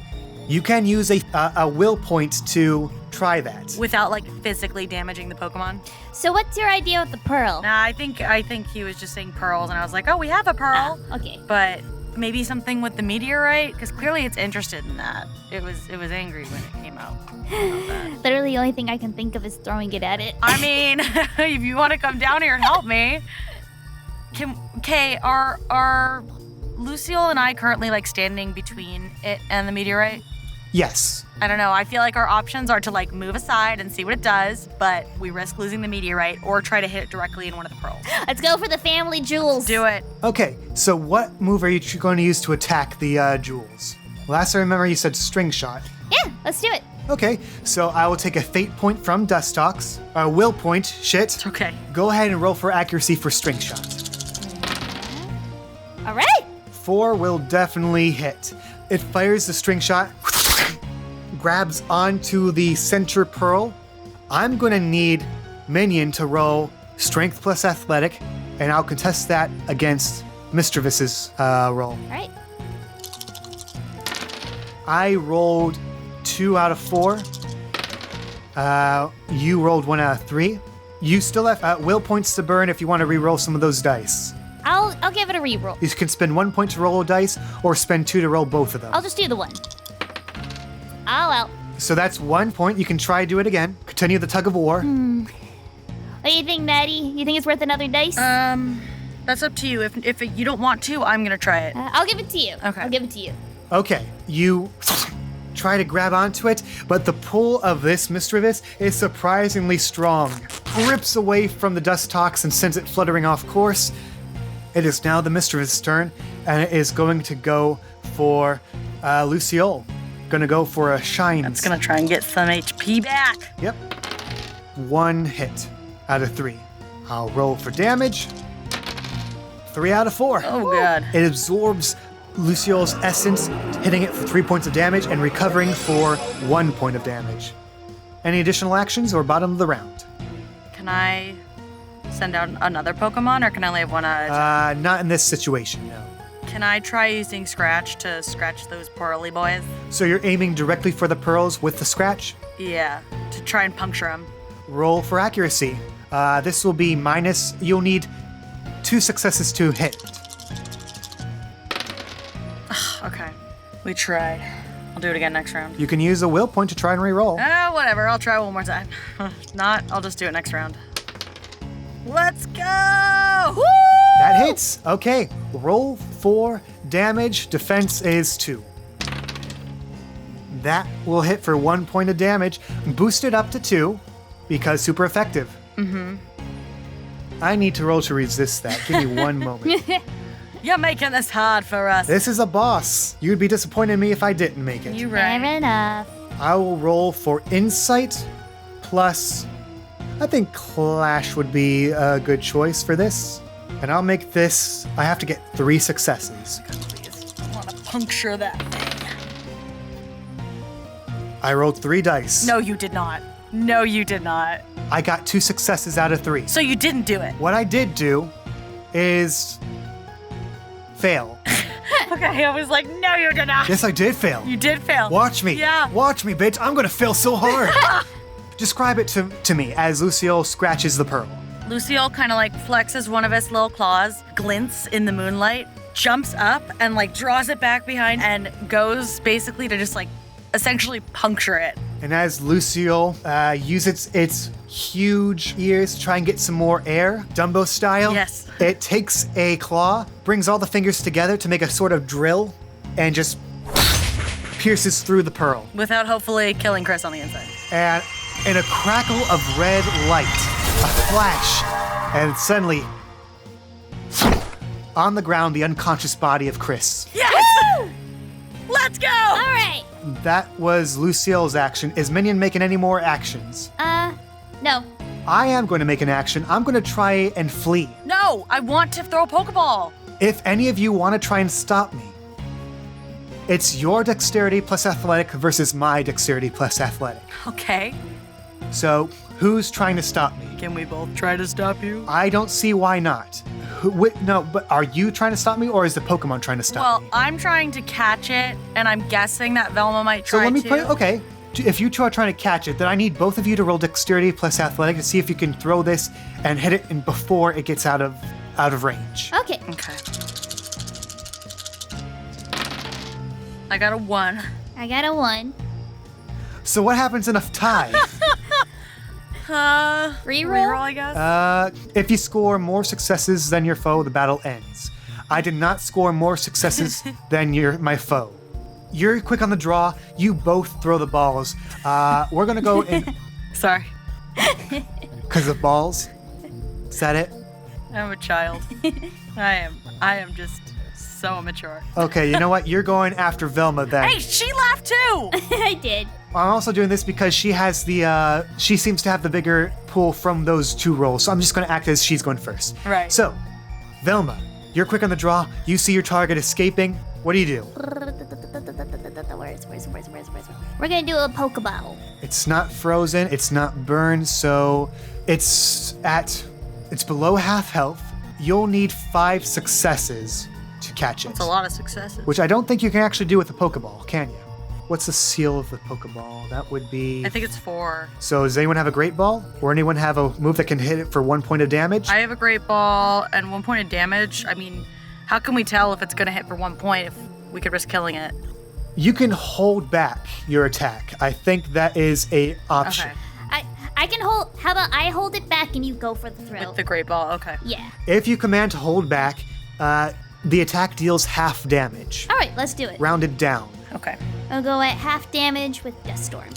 Speaker 4: you can use a will point to try that.
Speaker 5: Without like physically damaging the Pokemon.
Speaker 3: So what's your idea with the pearl?
Speaker 5: Nah, I think he was just saying pearls, and I was like, oh, we have a pearl.
Speaker 3: Okay.
Speaker 5: But maybe something with the meteorite, because clearly it's interested in that. It was angry when it came out.
Speaker 3: Literally, the only thing I can think of is throwing it at it.
Speaker 5: I mean, if you want to come down here and help me, are Lucille and I currently like standing between it and the meteorite?
Speaker 4: Yes.
Speaker 5: I don't know. I feel like our options are to like move aside and see what it does, but we risk losing the meteorite or try to hit it directly in one of the pearls.
Speaker 3: Let's go for the family jewels.
Speaker 5: Do it.
Speaker 4: Okay, so what move are you going to use to attack the jewels? Last I remember you said String Shot.
Speaker 3: Yeah, let's do it.
Speaker 4: Okay, so I will take a fate point from Dustox. Will point, shit.
Speaker 5: It's okay.
Speaker 4: Go ahead and roll for accuracy for String Shot.
Speaker 3: All right.
Speaker 4: 4 will definitely hit. It fires the String Shot, grabs onto the center pearl. I'm gonna need Minion to roll Strength plus Athletic, and I'll contest that against Misdreavus's roll.
Speaker 3: All right.
Speaker 4: I rolled 2 out of 4. You rolled 1 out of 3. You still have will points to burn if you want to re-roll some of those dice.
Speaker 3: I'll give it a reroll.
Speaker 4: You can spend 1 point to roll a dice, or spend 2 to roll both of them.
Speaker 3: I'll just do the 1. Oh well.
Speaker 4: So that's 1 point. You can try do it again. Continue the tug of war.
Speaker 3: What do you think, Maddie? You think it's worth another dice?
Speaker 5: That's up to you. If you don't want to, I'm gonna try it.
Speaker 3: I'll give it to you.
Speaker 5: Okay.
Speaker 3: I'll give it to you.
Speaker 4: Okay, you try to grab onto it, but the pull of this Misdreavus is surprisingly strong. Rips away from the dust tox and sends it fluttering off course. It is now the Misdreavus' turn, and it is going to go for Luciole. Gonna go for a shine.
Speaker 5: It's gonna try and get some HP back.
Speaker 4: Yep. 1 hit out of 3. I'll roll for damage. 3 out of 4.
Speaker 5: Oh, God.
Speaker 4: It absorbs Luciole's essence, hitting it for 3 points of damage and recovering for 1 point of damage. Any additional actions or bottom of the round?
Speaker 5: Can I send out another Pokemon, or can I only have one at a time?
Speaker 4: Not in this situation, no.
Speaker 5: Can I try using Scratch to scratch those pearly boys?
Speaker 4: So you're aiming directly for the pearls with the scratch?
Speaker 5: Yeah, to try and puncture them.
Speaker 4: Roll for accuracy. This will be minus, you'll need 2 successes to hit.
Speaker 5: Okay, we tried. I'll do it again next round.
Speaker 4: You can use a will point to try and re-roll.
Speaker 5: Whatever, I'll try one more time. Not, I'll just do it next round. Let's go!
Speaker 4: That hits. Okay, roll for damage. Defense is 2. That will hit for 1 point of damage. Boost it up to 2 because super effective. Mm-hmm. I need to roll to resist that. Give me 1 moment.
Speaker 5: You're making this hard for us.
Speaker 4: This is a boss. You'd be disappointed in me if I didn't make it.
Speaker 5: You
Speaker 3: Fair
Speaker 5: right.
Speaker 3: enough.
Speaker 4: I will roll for insight plus, I think Clash would be a good choice for this. And I'll make this, I have to get 3 successes.
Speaker 5: I want to puncture that thing.
Speaker 4: I rolled 3 dice.
Speaker 5: No, you did not. No, you did not.
Speaker 4: I got 2 successes out of 3.
Speaker 5: So you didn't do it.
Speaker 4: What I did do is fail.
Speaker 5: Okay, I was like, no, you did not.
Speaker 4: Yes, I did fail.
Speaker 5: You did fail.
Speaker 4: Watch me.
Speaker 5: Yeah.
Speaker 4: Watch me, bitch. I'm gonna fail so hard. Describe it to me as Luciole scratches the pearl.
Speaker 5: Lucille kind of like flexes one of his little claws, glints in the moonlight, jumps up and like draws it back behind and goes basically to just like essentially puncture it.
Speaker 4: And as Luciole uses its huge ears to try and get some more air, Dumbo style,
Speaker 5: Yes.
Speaker 4: it takes a claw, brings all the fingers together to make a sort of drill, and just pierces through the pearl.
Speaker 5: Without hopefully killing Chris on the inside.
Speaker 4: And in a crackle of red light, a flash, and suddenly, on the ground, the unconscious body of Chris.
Speaker 5: Yes! Let's go!
Speaker 3: All right.
Speaker 4: That was Lucille's action. Is Minion making any more actions?
Speaker 3: No.
Speaker 4: I am going to make an action. I'm going to try and flee.
Speaker 5: No, I want to throw a Pokeball.
Speaker 4: If any of you want to try and stop me, it's your dexterity plus athletic versus my dexterity plus athletic.
Speaker 5: Okay.
Speaker 4: So, who's trying to stop me?
Speaker 5: Can we both try to stop you?
Speaker 4: I don't see why not. No, but are you trying to stop me, or is the Pokemon trying to stop
Speaker 5: Well,
Speaker 4: me?
Speaker 5: I'm trying to catch it, and I'm guessing that Velma might
Speaker 4: So
Speaker 5: try
Speaker 4: let me
Speaker 5: to.
Speaker 4: put okay. If you two are trying to catch it, then I need both of you to roll dexterity plus athletic to see if you can throw this and hit it before it gets out of range.
Speaker 3: Okay.
Speaker 5: Okay. I got a 1.
Speaker 3: I got a 1.
Speaker 4: So what happens in a tie?
Speaker 3: Reroll?
Speaker 5: Reroll, I guess.
Speaker 4: If you score more successes than your foe, the battle ends. I did not score more successes than my foe. You're quick on the draw. You both throw the balls. We're gonna go in
Speaker 5: Sorry.
Speaker 4: because of balls. Is that it?
Speaker 5: I'm a child. I am just so immature.
Speaker 4: Okay, you know what? You're going after Velma then.
Speaker 5: Hey, she laughed too!
Speaker 3: I did.
Speaker 4: I'm also doing this because she has she seems to have the bigger pool from those 2 rolls. So I'm just gonna act as she's going first.
Speaker 5: Right.
Speaker 4: So, Velma, you're quick on the draw. You see your target escaping. What do you do?
Speaker 3: Where's? We're gonna do a Pokeball.
Speaker 4: It's not frozen, it's not burned, so it's below half health. You'll need 5 successes to catch it.
Speaker 5: It's a lot of successes.
Speaker 4: Which I don't think you can actually do with a Pokeball, can you? What's the seal of the Pokeball? That would be...
Speaker 5: I think it's 4.
Speaker 4: So does anyone have a Great Ball? Or anyone have a move that can hit it for 1 point of damage?
Speaker 5: I have a Great Ball and 1 point of damage. I mean, how can we tell if it's going to hit for 1 point if we could risk killing it?
Speaker 4: You can hold back your attack. I think that is a option.
Speaker 5: Okay.
Speaker 3: I can hold. How about I hold it back and you go for the throw?
Speaker 5: With the Great Ball, okay.
Speaker 3: Yeah.
Speaker 4: If you command to hold back, the attack deals half damage.
Speaker 3: All right, let's do it.
Speaker 4: Rounded down.
Speaker 5: Okay.
Speaker 3: I'll go at half damage with Dust Storm.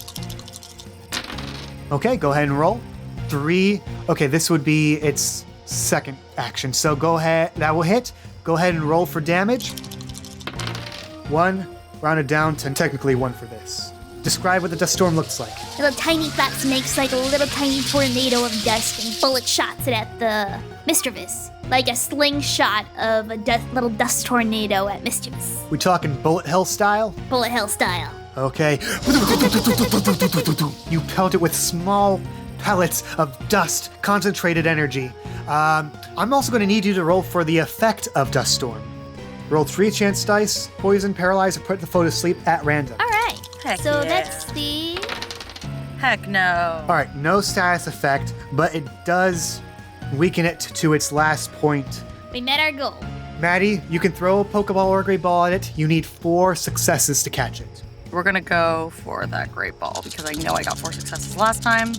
Speaker 4: Okay, go ahead and roll. 3. Okay, this would be its second action. So go ahead. That will hit. Go ahead and roll for damage. 1, rounded down to technically 1 for this. Describe what the dust storm looks like.
Speaker 3: Little tiny flaps makes like a little tiny tornado of dust and bullet shots it at the Misdreavus. Like a slingshot of a little dust tornado at Misdreavus.
Speaker 4: We talking bullet hell style?
Speaker 3: Bullet hell style.
Speaker 4: Okay. You pelt it with small pellets of dust, concentrated energy. I'm also going to need you to roll for the effect of Dust Storm. Roll 3 chance dice, poison, paralyze, or put the foe to sleep at random.
Speaker 3: All right.
Speaker 5: Heck
Speaker 3: So
Speaker 5: yeah.
Speaker 3: let's see.
Speaker 5: Heck no.
Speaker 4: All right, no status effect, but it does weaken it to its last point.
Speaker 3: We met our goal.
Speaker 4: Maddie, you can throw a Pokeball or a Great Ball at it. You need 4 successes to catch it.
Speaker 5: We're going to go for that Great Ball because I know I got 4 successes last time.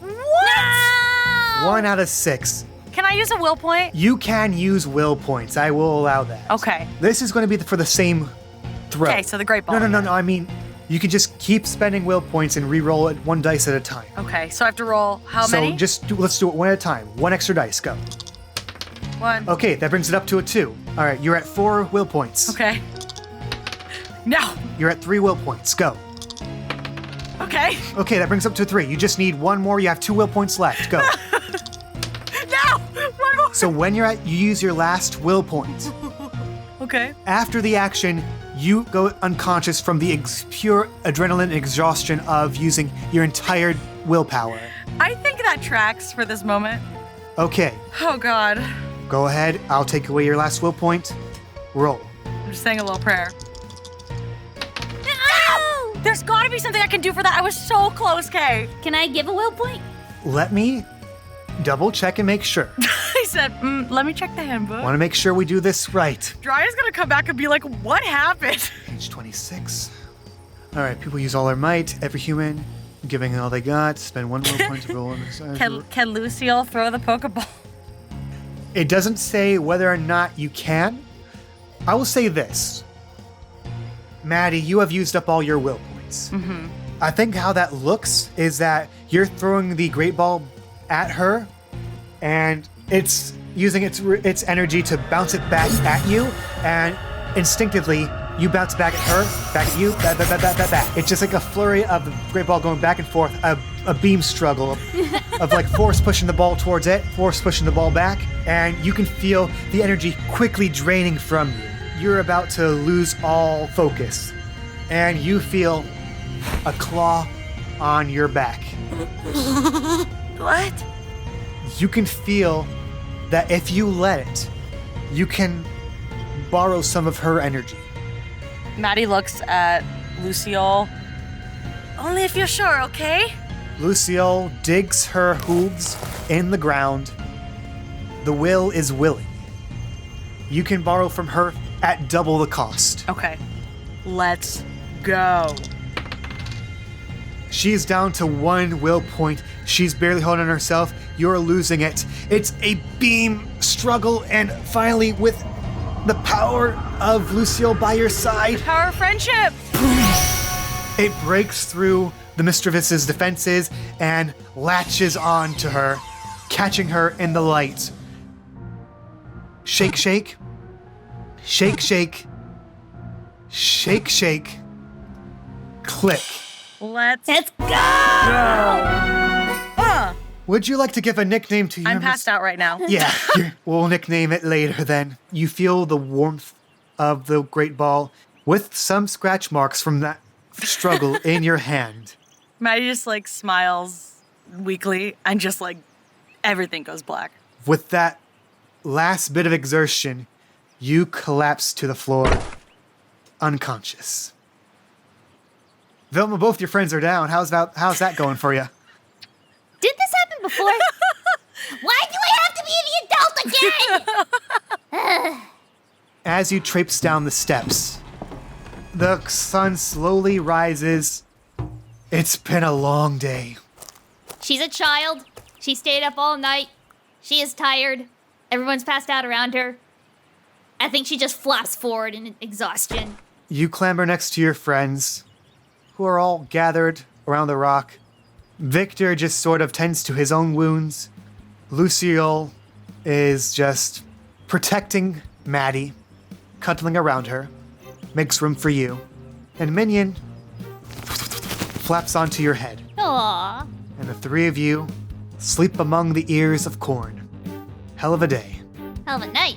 Speaker 5: What?
Speaker 4: 1 out of 6.
Speaker 5: Can I use a will point?
Speaker 4: You can use will points. I will allow that.
Speaker 5: Okay.
Speaker 4: This is going to be for the same throw.
Speaker 5: Okay, so the Great Ball.
Speaker 4: No. I mean, you can just keep spending will points and re-roll it 1 dice at a time.
Speaker 5: Okay, so I have to roll how many?
Speaker 4: Let's do it 1 at a time. 1 extra dice. Go.
Speaker 5: 1.
Speaker 4: Okay, that brings it up to a 2. All right, you're at 4 will points.
Speaker 5: Okay. No.
Speaker 4: You're at 3 will points. Go.
Speaker 5: Okay.
Speaker 4: Okay, that brings up to 3. You just need 1 more. You have 2 will points left. Go.
Speaker 5: No. 1 more.
Speaker 4: So when you're at, you use your last will point.
Speaker 5: Okay.
Speaker 4: After the action, you go unconscious from the pure adrenaline exhaustion of using your entire willpower.
Speaker 5: I think that tracks for this moment.
Speaker 4: Okay,
Speaker 5: Oh God.
Speaker 4: go ahead. I'll take away your last will point. Roll.
Speaker 5: I'm just saying a little prayer. No! There's got to be something I can do for that. I was so close, Kay.
Speaker 3: Can I give a will point?
Speaker 4: Let me double check and make sure.
Speaker 5: I said, let me check the handbook.
Speaker 4: Want to make sure we do this right.
Speaker 5: Dry's gonna come back and be like, what happened?
Speaker 4: Page 26. All right, people use all their might. Every human giving all they got. Spend 1 will point to roll on the
Speaker 5: Can Lucille throw the Pokeball?
Speaker 4: It doesn't say whether or not you can. I will say this. Maddie, you have used up all your will points.
Speaker 5: Mm-hmm.
Speaker 4: I think how that looks is that you're throwing the Great Ball at her, and it's using its energy to bounce it back at you, and instinctively you bounce back at her, back at you, back. It's just like a flurry of the Great Ball going back and forth, a beam struggle of like force pushing the ball towards it, force pushing the ball back, and you can feel the energy quickly draining from you. You're about to lose all focus, and you feel a claw on your back.
Speaker 5: What?
Speaker 4: You can feel that if you let it, you can borrow some of her energy.
Speaker 5: Maddie looks at Lucille. Only if you're sure, okay?
Speaker 4: Lucille digs her hooves in the ground. The will is willing. You can borrow from her at double the cost.
Speaker 5: Okay. Let's go.
Speaker 4: She's down to 1 will point. She's barely holding on herself. You're losing it. It's a beam struggle, and finally, with the power of Lucille by your side,
Speaker 5: Power of friendship.
Speaker 4: it breaks through the Misdreavus' defenses and latches on to her, catching her in the light. Shake, shake. Shake, shake. Shake, shake. Click.
Speaker 5: Let's
Speaker 3: go!
Speaker 4: Would you like to give a nickname to your
Speaker 5: I'm passed out right now.
Speaker 4: Yeah, we'll nickname it later then. You feel the warmth of the Great Ball with some scratch marks from that struggle in your hand.
Speaker 5: Maddie just like smiles weakly and just like everything goes black.
Speaker 4: With that last bit of exertion, you collapse to the floor, unconscious. Velma, both your friends are down. How's that going for you?
Speaker 3: Did this happen before? Why do I have to be the adult again?
Speaker 4: As you traipse down the steps, the sun slowly rises. It's been a long day.
Speaker 3: She's a child. She stayed up all night. She is tired. Everyone's passed out around her. I think she just flops forward in exhaustion.
Speaker 4: You clamber next to your friends, who are all gathered around the rock. Victor just sort of tends to his own wounds. Lucille is just protecting Maddie, cuddling around her, makes room for you. And Minion flaps onto your head.
Speaker 3: Aww.
Speaker 4: And the three of you sleep among the ears of corn. Hell of a day.
Speaker 3: Hell of a night.